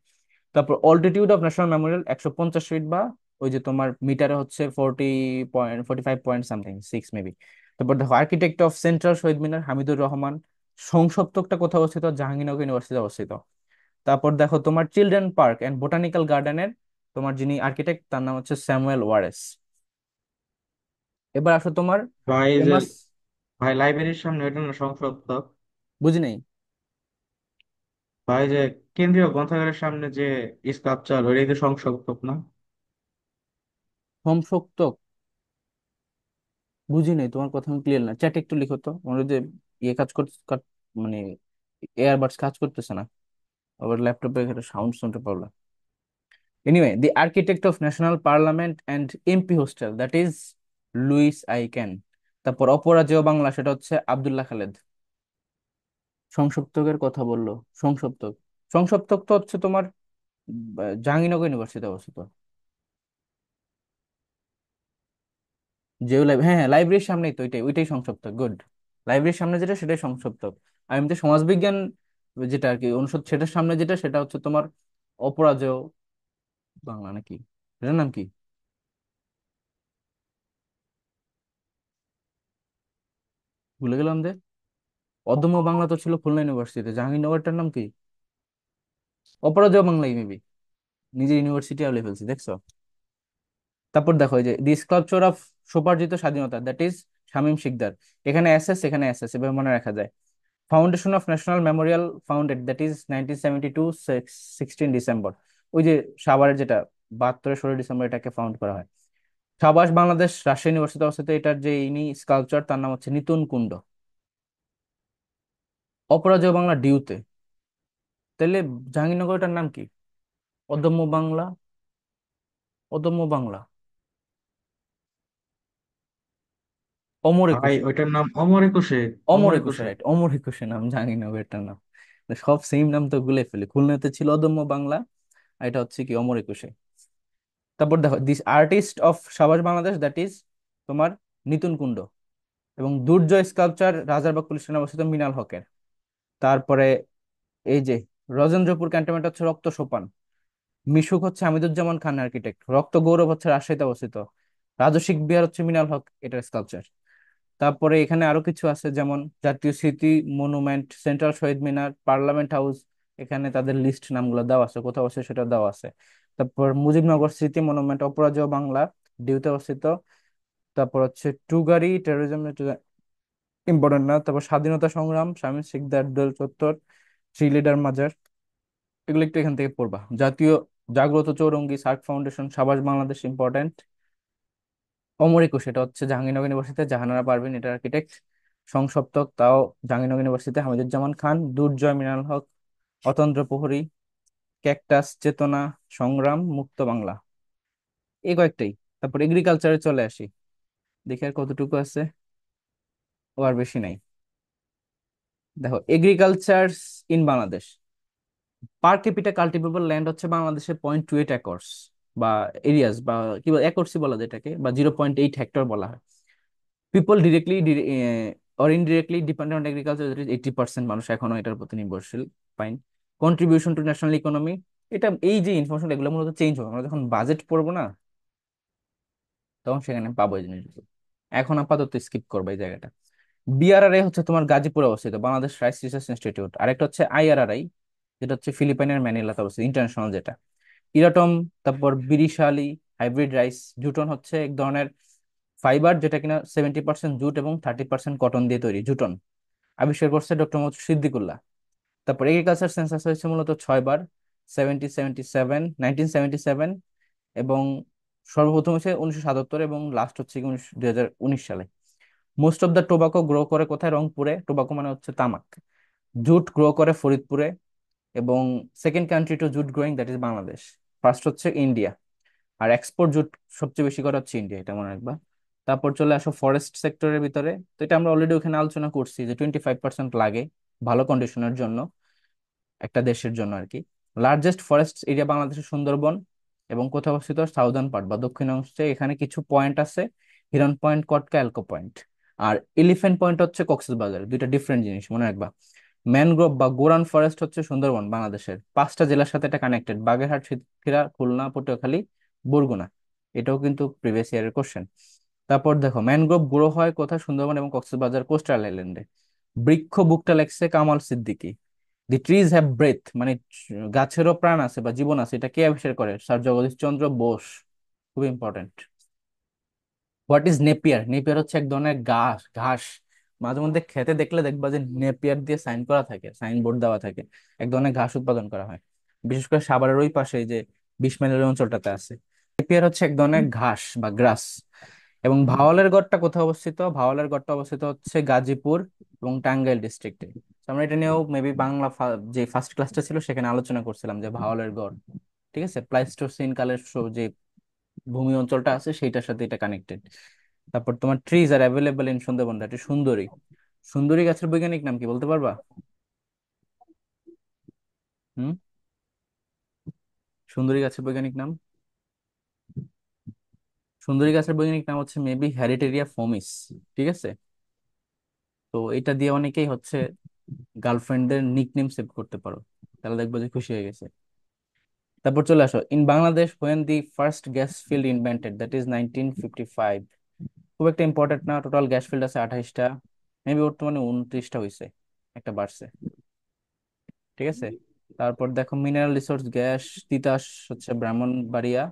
তারপর altitude of national memorial 150 feet, বা ওই যে তোমার মিটারে হচ্ছে 45 পয়েন্ট সামথিং 6 মেবি। তারপর দেখো আর্কিটেক্ট অফ সেন্ট্রাল শহীদ মিনার হামিদুর রহমান। সংসপ্তকটা কোথাও অবস্থিত, জাহাঙ্গীরনগর ইউনিভার্সিটি অবস্থিত। তারপর দেখো তোমার চিলড্রেন পার্ক এন্ড বোটানিক্যাল গার্ডেনের তোমার যিনি আর্কিটেক্ট তার নাম হচ্ছে স্যামুয়েল ওয়ারেস। এবার আসো তোমার ভাই এই যে ফেমাস, ভাই লাইব্রেরির সামনে ওইটা না সংসদ তো? বুঝি নাই। ভাই যে কেন্দ্রীয় গ্রন্থাগারের সামনে যে স্কাল্পচার ওইটাই তো সংসদ না? হোমসক্তক, বুঝি নাই, তোমার কথা ক্লিয়ার না, চ্যাট একটু লিখো তো। আমার ওই যে ইয়ে কাজ করতে মানে এয়ারবাডস কাজ করতেছে না, আবার ল্যাপটপে সাউন্ড শুনতে পারলাম। Anyway, the architect of national parliament and MP hostel that is Louis I Kahn. তারপর অপরাজেয় বাংলা সেটা হচ্ছে আব্দুল্লাহ খালেদ। সংসপ্তকের কথা বললো, সংসপ্তক, সংসপ্তক তো হচ্ছে তোমার জাহাঙ্গীরনগর ইউনিভার্সিটি অবস্থিত। যে হ্যাঁ হ্যাঁ, লাইব্রেরির সামনেই তো, ওইটাই ওইটাই সংসপ্তক, গুড। লাইব্রেরির সামনে যেটা সেটাই সংসপ্তক। আর এমনি সমাজবিজ্ঞান যেটা আর কি অনুষদ, সেটার সামনে যেটা সেটা হচ্ছে তোমার অপরাজেয় বাংলা নাকি, এটার নাম কি ভুলে গেলাম যে। অদম্য বাংলা তো ছিল খুলনা ইউনিভার্সিটিতে, জাহাঙ্গীরনগরটার নাম কি, অপরাজেয় বাংলাই মেবি। নিজে ইউনিভার্সিটি আউলে ফেলছি, দেখছো। তারপর দেখো এই যে দি স্কাল্পচার অফ স্বোপার্জিত স্বাধীনতা দ্যাট ইজ শামীম শিকদার। এখানে এসএস, এখানে এসএস, এভাবে মনে রাখা যায়। Foundation of national Memorial founded that is 1972 16 December. ওই যে সাভারের যেটা 72 16 ডিসেম্বর এটাকে ফাউন্ড করা হয়। সাবাস বাংলাদেশ রাজশাহী ইউনিভার্সিটি অবস্থিত, এটার যে ইনি স্কাল্পচার তার নাম হচ্ছে নিতুন কুণ্ড। অপরাজেয় বাংলা ডিউতে, তাহলে জাহাঙ্গীরনগরটার নাম কি, অদম্য বাংলা, অদম্য বাংলা, অমর ভাই একুশে, ওইটার নাম অমর একুশে। অমর অমর একুশে, একুশে। রাইট, অমর একুশে নাম জাহাঙ্গীরনগরটার নাম। সব সেম নাম তো গুলে ফেলি, খুলনাতে ছিল অদম্য বাংলা, আর এটা হচ্ছে কি অমর একুশে। তারপর দেখো দিস আর্টিস্ট অফ সাবাস বাংলাদেশ দ্যাট ইজ তোমার নিতুন কুণ্ড। এবং দুর্জয় স্কাল্পচার রাজারবাগ পুলিশ স্টেশনে অবস্থিত মিনাল হকের। তারপরে এই যে রজেন্দ্রপুর ক্যান্টনমেন্ট হচ্ছে রক্ত সোপান। মিশুক হচ্ছে হামিদুজ্জামান খান আর্কিটেক্ট। রক্ত গৌরব হচ্ছে রাজশাহীতে অবস্থিত। রাজস্বিক বিহার হচ্ছে মিনাল হক, এটার স্কাল্পচার। তারপরে এখানে আরো কিছু আছে, যেমন জাতীয় স্মৃতি মনুমেন্ট, সেন্ট্রাল শহীদ মিনার, পার্লামেন্ট হাউস, এখানে তাদের লিস্ট নামগুলো দেওয়া আছে, কোথাও আছে সেটা দেওয়া আছে। তারপর মুজিবনগর স্মৃতি মনুমেন্ট অপরাজেয় বাংলা ডিউতে অবস্থিত। তারপর হচ্ছে টুগারি টেরোরিজম ইম্পর্টেন্ট না। তারপর স্বাধীনতা সংগ্রাম স্বামী শিকদার দোল চত্বর, থ্রি লিডার মাজার, এগুলো একটু এখান থেকে পড়বা। জাতীয় জাগ্রত চৌরঙ্গি সার্ক ফাউন্ডেশন সাবাস বাংলাদেশ ইম্পর্টেন্ট। অমর একুশ এটা হচ্ছে জাহাঙ্গীরনগর ইউনিভার্সিটিতে জাহানারা পারভীন, এটা আর্কিটেক্ট। সংসপ্তক তাও জাহাঙ্গীরনগর ইউনিভার্সিটিতে হামিদুজ্জামান খান। দুর্জয় মিনাল হক, অতন্দ্র প্রহরী, ক্যাকটাস, চেতনা, সংগ্রাম, মুক্ত বাংলা, এই কয়েকটাই। তারপর এগ্রিকালচারে চলে আসি, দেখি আর কতটুকু আছে। ও আর বেশি নাই। দেখো, agriculture in Bangladesh, per capital cultivable land হচ্ছে বাংলাদেশে 0.28 একর্স, বা এরিয়াস, বা কি বলে, একর্সই বলা যায় এটাকে, বা 0.8 হেক্টর বলা হয়। People directly or indirectly depend on agriculture, 80% মানুষ এখনো এটার প্রতি নির্ভরশীল। Fine. Contribution to national economy, এটা এই যে ইনফরমেশন, এগুলো মূলত চেঞ্জ হবে আমরা যখন বাজেট পড়বো না, তখন সেখানে পাবো এই জিনিসগুলো। এখন আপাতত স্কিপ করবো এই জায়গাটা। বিআরআরআই হচ্ছে তোমার গাজীপুরে অবস্থিত, বাংলাদেশ রাইস রিসার্চ ইনস্টিটিউট। আরেকটা হচ্ছে আইআরআরআই, যেটা হচ্ছে ফিলিপাইনের ম্যানিলাতে অবস্থিত, ইন্টারন্যাশনাল যেটা। ইরাটম, তারপর বিরিশালি, হাইব্রিড রাইস। জুটন হচ্ছে এক ধরনের ফাইবার, যেটা কিনা 70% জুট এবং 30% কটন দিয়ে তৈরি, জুটন। আবিষ্কার করছে ডক্টর মোহাম্মদ সিদ্দিকুল্লাহ। তারপর এগ্রিকালচার সেন্সাস হয়েছে মূলত 6 বার, 1977, এবং সর্বপ্রথম হচ্ছে 1977, এবং লাস্ট হচ্ছে কি 2019 সালে। Most of the tobacco grow করে কোথায়? রংপুরে। টোবাকো মানে হচ্ছে তামাক। জুট গ্রো করে ফরিদপুরে, এবং second country to jute growing that is Bangladesh. First হচ্ছে ইন্ডিয়া। আর এক্সপোর্ট জুট সবচেয়ে বেশি করা হচ্ছে ইন্ডিয়া, এটা মনে রাখবা। তারপর চলে আসো ফরেস্ট সেক্টরের ভিতরে, তো এটা আমরা অলরেডি ওখানে আলোচনা করছি যে 25% লাগে ভালো কন্ডিশনের জন্য, একটা দেশের জন্য আর কি। লার্জেস্ট ফরেস্ট এরিয়া বাংলাদেশের সুন্দরবন, এবং কোথাও অবস্থিত? সাউদার্ন পার্ট বা দক্ষিণ অংশে। এখানে কিছু পয়েন্ট আছে, হিরন পয়েন্ট, কটকা, এলকো পয়েন্ট। আর এলিফ্যান্ট পয়েন্ট হচ্ছে কক্সবাজার, দুইটা ডিফারেন্ট জিনিস, মনে রাখবা। ম্যানগ্রোভ বা গোরান ফরেস্ট হচ্ছে সুন্দরবন, বাংলাদেশের 5টা জেলার সাথে এটা কানেক্টেড, বাগেরহাট, সাতক্ষীরা, খুলনা, পটুয়াখালী, বরগুনা। এটাও কিন্তু প্রিভিয়াস ইয়ারের কোশ্চেন। তারপর দেখো, ম্যানগ্রোভ গ্রো হয় কোথায়? সুন্দরবন এবং কক্সবাজার কোস্টাল আইল্যান্ডে। বৃক্ষ বুকটা লেখছে কামাল সিদ্দিকী। দি ট্রিজ হ্যাভ ব্রেথ, মানে গাছেরও প্রাণ আছে বা জীবন আছে, এটা কে আবিষ্কার করে? স্যার জগদীশ চন্দ্র বোস। খুব important. What is Napier? Napier হচ্ছে এক ধরনের ঘাস ঘাস। মাঝে মধ্যে খেতে দেখলে দেখবা যে নেপিয়ার দিয়ে সাইন করা থাকে, সাইন বোর্ড দেওয়া থাকে। এক ধরনের ঘাস উৎপাদন করা হয়, বিশেষ করে সাভারের ওই পাশে, এই যে 20 মাইলের ওই অঞ্চলটাতে আছে। নেপিয়ার হচ্ছে এক ধরনের ঘাস বা গ্রাস। এবং ভাওয়ালের গড়টা কোথায় অবস্থিত? ভাওয়ালের গড়টা অবস্থিত হচ্ছে গাজীপুর এবং টাঙ্গাইল ডিস্ট্রিক্টে। আমরা এটা নিয়েও মেবি বাংলা যে ফার্স্ট ক্লাসটা ছিল সেখানে আলোচনা করছিলাম যে ভাওয়ালের গড়, ঠিক আছে, প্লাইস্টোসিন কালের যে ভূমি অঞ্চলটা আছে সেইটার সাথে এটা কানেক্টেড। তারপর তোমার trees are available in Sundarban, that is সুন্দরী। সুন্দরী গাছের বৈজ্ঞানিক নাম কি বলতে পারবা? হুম? সুন্দরী গাছের বৈজ্ঞানিক নাম? সুন্দরী গাছের বৈজ্ঞানিক নাম হচ্ছে মেবি হ্যারিটেরিয়া ফোমিস। ঠিক আছে, তো এটা দিয়ে অনেকেই হচ্ছে গার্লফ্রেন্ডদের নিকনেম সেভ করতে পারো, তাহলে দেখবো যে খুশি হয়ে গেছে। তারপর চলে আসো, in Bangladesh when the first gas field invented, that is 1955। খুব একটা ইম্পর্টেন্ট না, টোটাল গ্যাস ফিল্ড আছে 28টা, মেবি বর্তমানে 29টা হয়েছে, একটা বাড়ছে। ঠিক আছে, তারপর দেখো, মিনারেল রিসোর্স গ্যাস, তিতাস হচ্ছে ব্রাহ্মণবাড়িয়া,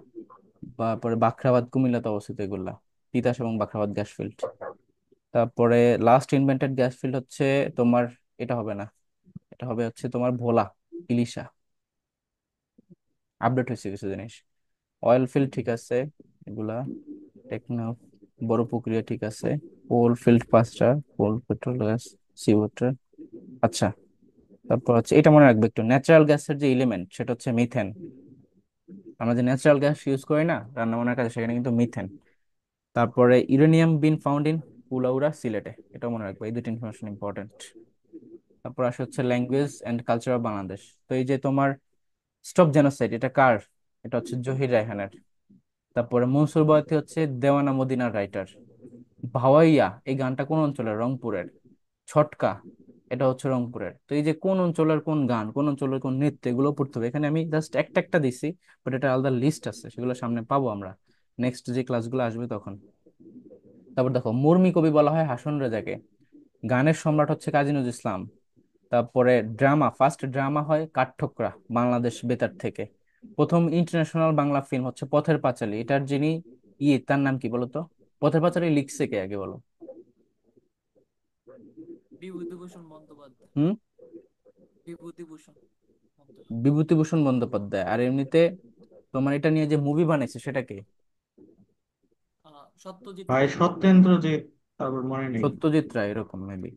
তারপরে বাখরাবাদ, কুমিল্লাতে অবস্থিত এগুলা, তিতাস এবং বাখরাবাদ গ্যাস ফিল্ড। তারপরে লাস্ট ইনভেন্টেড গ্যাস ফিল্ড হচ্ছে তোমার, এটা হবে না, এটা হবে হচ্ছে তোমার ভোলা, ইলিশা। আপডেট হয়েছে কিছু জিনিস। অয়েল ফিল্ড ঠিক আছে এগুলা, টেকনো, বড় প্রক্রিয়া ঠিক আছে, কোল ফিল্ড 5টা, কোল, পেট্রোল, গ্যাস, সি ওয়াটার। আচ্ছা, তারপর হচ্ছে এটা মনে রাখবে একটু, ন্যাচারাল গ্যাসের যে এলিমেন্ট সেটা হচ্ছে মিথেন। আমরা যে ন্যাচারাল গ্যাস ইউজ করি না রান্না বান্নার কাজে, সেখানে কিন্তু মিথেন। তারপরে uranium bin found in Kulaura, সিলেটে, এটা মনে রাখবে, এই দুটো ইনফরমেশন ইম্পর্টেন্ট। তারপর আসে হচ্ছে language and culture of Bangladesh. তো এই যে তোমার স্টপ জেনোসাইড, এটা কার? এটা হচ্ছে জহির রায়হানের। তারপরে মনসুর বয়াতি হচ্ছে দেওয়ানা মদিনার রাইটার। ভাওয়াইয়া, এই গানটা কোন অঞ্চলের? রংপুরের। ছটকা, এটা হচ্ছে রংপুরের। তো এই যে কোন অঞ্চলের কোন গান, কোন অঞ্চলের কোন নৃত্য, এগুলো পড়তে হবে। এখানে আমি জাস্ট একটা একটা দিছি, বাট এটা আলাদা লিস্ট আছে, সেগুলো সামনে পাবো আমরা নেক্সট যে ক্লাসগুলো আসবে তখন। তারপর দেখো, মুরমি কবি বলা হয় হাসন রেজাকে। গানের সম্রাট হচ্ছে কাজী নজরুল ইসলাম। তারপরে ড্রামা, ফার্স্ট ড্রামা হয় কাঠঠোকরা, বাংলাদেশ বেতার থেকে। প্রথম ইন্টারন্যাশনাল বাংলা ফিল্ম হচ্ছে পথের পাঁচালী, এটার যিনি তার নাম কি বলতো? পথের পাঁচালী লিখছে কে আগে বলো? বিভূতিভূষণ বন্দ্যোপাধ্যায়। হুম? বিভূতিভূষণ বন্দ্যোপাধ্যায়। বিভূতিভূষণ বন্দ্যোপাধ্যায়। আর এমনিতে তোমার এটা নিয়ে যে মুভি বানাইছে সেটা কে? সত্যজিৎ ভাই রায়। সত্যেন্দ্রজিৎ, তারপর মনে নেই। সত্যজিৎ রায়, এরকম মেবি।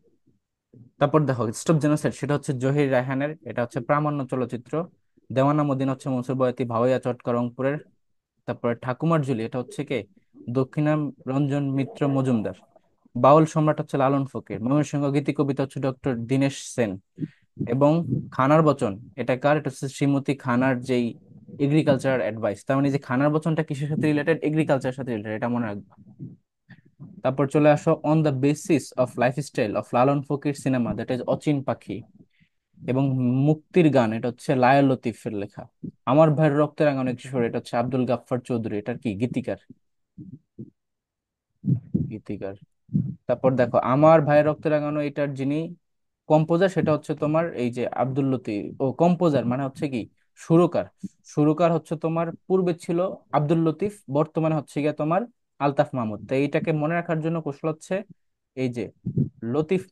তারপর দেখো, স্টপ জেনোসাইড, সেটা হচ্ছে জহির রায়হানের, এটা হচ্ছে প্রামাণ্য চলচ্চিত্র। দেওয়ানা মদিনা হচ্ছে মনসুর বয়াতি ভাওয়াইয়া চটকা রংপুরের। তারপরে ঠাকুমার ঝুলি, এটা হচ্ছে কে, দক্ষিণাম রঞ্জন মিত্র মজুমদার। বাউল সম্রাট হচ্ছে লালন ফকির। ময়মনসিংহ গীতি কবিতা হচ্ছে ডক্টর দীনেশ সেন। এবং খানার বচন, এটা কার, এটা হচ্ছে শ্রীমতী খানার যেই এগ্রিকালচার অ্যাডভাইস, তার মানে যে খানার বচনটা কিসের সাথে রিলেটেড, এগ্রিকালচার সাথে রিলেটেড, এটা মনে রাখবা। তারপর চলে আসো on the basis of lifestyle of Lalon Fakir cinema, that is অচিন পাখি। এবং মুক্তির গান, এটা হচ্ছে লায়ল লতিফের লেখা। আমার ভাইয়ের রক্তে রাঙানো কিশোর, এটা হচ্ছে আব্দুল গাফফার চৌধুরী, এটা কি গীতিকার, গীতিকার। তারপর দেখো আমার ভাইয়ের রক্তে রাঙানো, এটার যিনি কম্পোজার সেটা হচ্ছে তোমার এই যে আব্দুল লতিফ। ও কম্পোজার মানে হচ্ছে কি, সুরকার। সুরকার হচ্ছে তোমার পূর্বে ছিল আব্দুল লতিফ, বর্তমানে হচ্ছে গিয়ে তোমার আলতাফ মাহমুদ। তো এইটাকে মনে রাখার জন্য কৌশল হচ্ছে এই যে লতিফ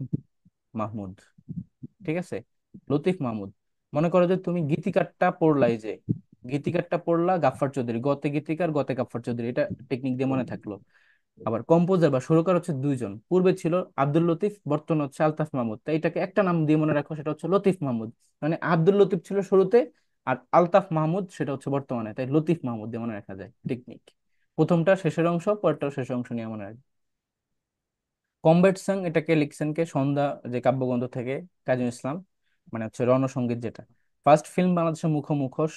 মাহমুদ, ঠিক আছে, লতিফ মাহমুদ। মনে করো যে তুমি গীতিকারটা পড়লা, এই যে গীতিকারটা পড়লা গাফফার চৌধুরী, গতে গীতিকার গতে গাফফার চৌধুরী, এটা টেকনিক দিয়ে মনে থাকলো। আবার কম্পোজার বা সুরকার হচ্ছে দুইজন, পূর্বে ছিল আব্দুল লতিফ, বর্তমানে হচ্ছে আলতাফ মাহমুদ। তাই এটাকে একটা নাম দিয়ে মনে রাখো, সেটা হচ্ছে লতিফ মাহমুদ। মানে আব্দুল লতিফ ছিল শুরুতে, আর আলতাফ মাহমুদ সেটা হচ্ছে বর্তমানে, তাই লতিফ মাহমুদ দিয়ে মনে রাখা যায় টেকনিক। প্রথমটা শেষের অংশ, পরেরটা শেষের অংশ নিয়ে মনে রাখবে। কমবেট সং, এটাকে লিখছেন কে, সন্ধ্যা যে কাব্যগ্রন্থ থেকে কাজী ইসলাম, মানে হচ্ছে রণসঙ্গীত যেটা। ফার্স্ট ফিল্ম বাংলাদেশের মুখোশ,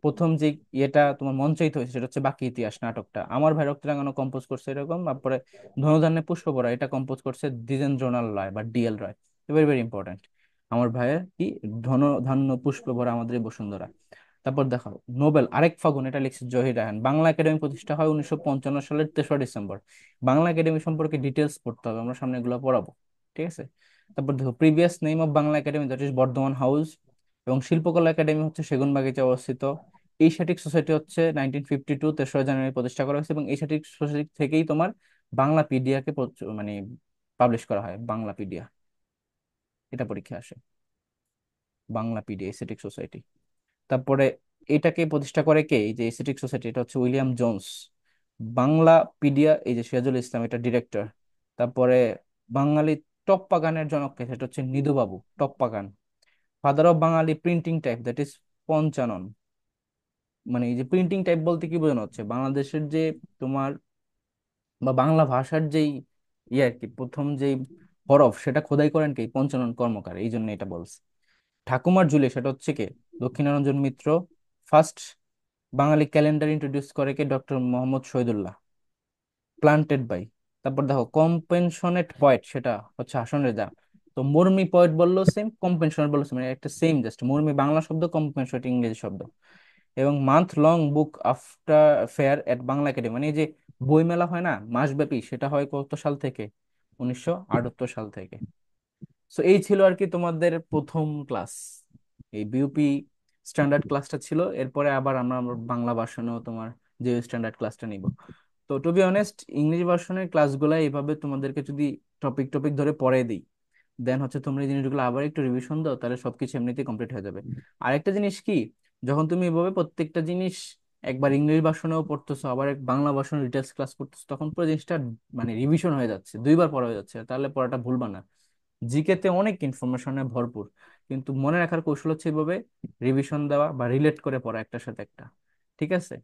প্রথম যে ইয়েটা তোমার মঞ্চায়িত হয়েছে সেটা হচ্ছে বাকি ইতিহাস নাটকটা। আমার ভাই রক্ত রাঙানো কম্পোজ করছে এরকম। তারপরে ধনুধান্যে পুষ্প পড়া, এটা কম্পোজ করছে দ্বিজেন্দ্রলাল রায় বা D L Roy. Very very important. আমার ভাইয়ের কি, ধনধান্য পুষ্প ভরা আমাদের এই বসুন্ধরা। তারপর দেখো নোবেল আরেক ফাগুন, এটা লিখছে জহির রায়হান। বাংলা একাডেমি প্রতিষ্ঠা হয় 1955 সালের 3রা ডিসেম্বর। বাংলা একাডেমি সম্পর্কে ডিটেলস পড়তে হবে, আমরা সামনে এগুলো পড়াবো, ঠিক আছে। তারপর দেখো previous name of Bangla academy, that is Bardhaman house. এবং শিল্পকলা একাডেমি হচ্ছে সেগুনবাগিচা অবস্থিত। এশিয়াটিক সোসাইটি হচ্ছে 1952 3রা জানুয়ারি প্রতিষ্ঠা করা হয়েছে। এবং এশিয়াটিক সোসাইটি থেকেই তোমার বাংলা পিডিয়াকে মানে পাবলিশ করা হয়, বাংলা পিডিয়া, এটা পরীক্ষা আসে, বাংলা পিডিয়া এশিয়াটিক সোসাইটি। তারপরে এটাকে প্রতিষ্ঠা করে কে, এই যে এসিটিক সোসাইটি, এটা হচ্ছে উইলিয়াম জোনস। বাংলা পিডিয়া, এই যে সিরাজুল ইসলাম, এটা ডিরেক্টর। তারপরে বাঙালি টপ্পা গানের জনক কে, সেটা হচ্ছে নিধু বাবু, টপ্পা গান। Father of Bengali printing type, that is Panchanan. মানে এই যে প্রিন্টিং টাইপ বলতে কি বোঝানো হচ্ছে, বাংলাদেশের যে তোমার বা বাংলা ভাষার যেই ইয়ে আর কি, প্রথম যেই হরফ সেটা খোদাই করেন কে, পঞ্চানন কর্মকার, এই জন্য এটা বলছে। ঠাকুমার ঝুলি, সেটা হচ্ছে কে, Dakshinaranjan Mitra. First Bengali calendar introduce করে কে, doctor Muhammad Shahidullah. Planted by. তারপর দেখো কম্পেনশনেট পয়েট, সেটা হচ্ছে হাসন রেজা। তো মুরমি পয়েট বললো সেম, কম্পেনশনেট বললো same, মানে একটা সেম, জাস্ট মুরমি বাংলা শব্দ, কম্পেনশনেট ইংরেজি শব্দ। এবং মান্থ লং বুক আফটার ফেয়ার এট বাংলা একাডেমি, মানে এই যে বই মেলা হয় না মাসব্যাপী, সেটা হয় কত সাল থেকে, 1978 সাল থেকে। সো এই ছিল আর কি তোমাদের প্রথম ক্লাস, এই বিউপি স্ট্যান্ডার্ড ক্লাসটা ছিল। এরপরে আবার আমরা আমরা বাংলা ভার্সনেও তোমার যে স্ট্যান্ডার্ড ক্লাসটা নিব। তো টু বি অনেস্ট, ইংরেজি ভার্সনের ক্লাসগুলো এইভাবে তোমাদেরকে যদি টপিক টপিক ধরে পড়ে দিই, দেন হচ্ছে তোমরা এই জিনিসগুলো আবার একটু রিভিশন দাও, তাহলে সবকিছু এমনিতেই কমপ্লিট হয়ে যাবে। আরেকটা জিনিস কি, যখন তুমি এভাবে প্রত্যেকটা জিনিস একবার ইংলিশ ভার্সনেও পড়তেছো, আবার এক বাংলা ভার্সন ডিটেলস ক্লাস করতেছো, তখন পুরো জিনিসটা মানে রিভিশন হয়ে যাচ্ছে, দুইবার পড়া হয়ে যাচ্ছে, তাহলে পড়াটা ভুলবা না। জিকে তে অনেক ইনফরমেশনে ভরপুর, কিন্তু মনে রাখার কৌশল হচ্ছে এভাবে রিভিশন দেওয়া বা রিলেট করে পড়া একটার সাথে একটা, ঠিক আছে।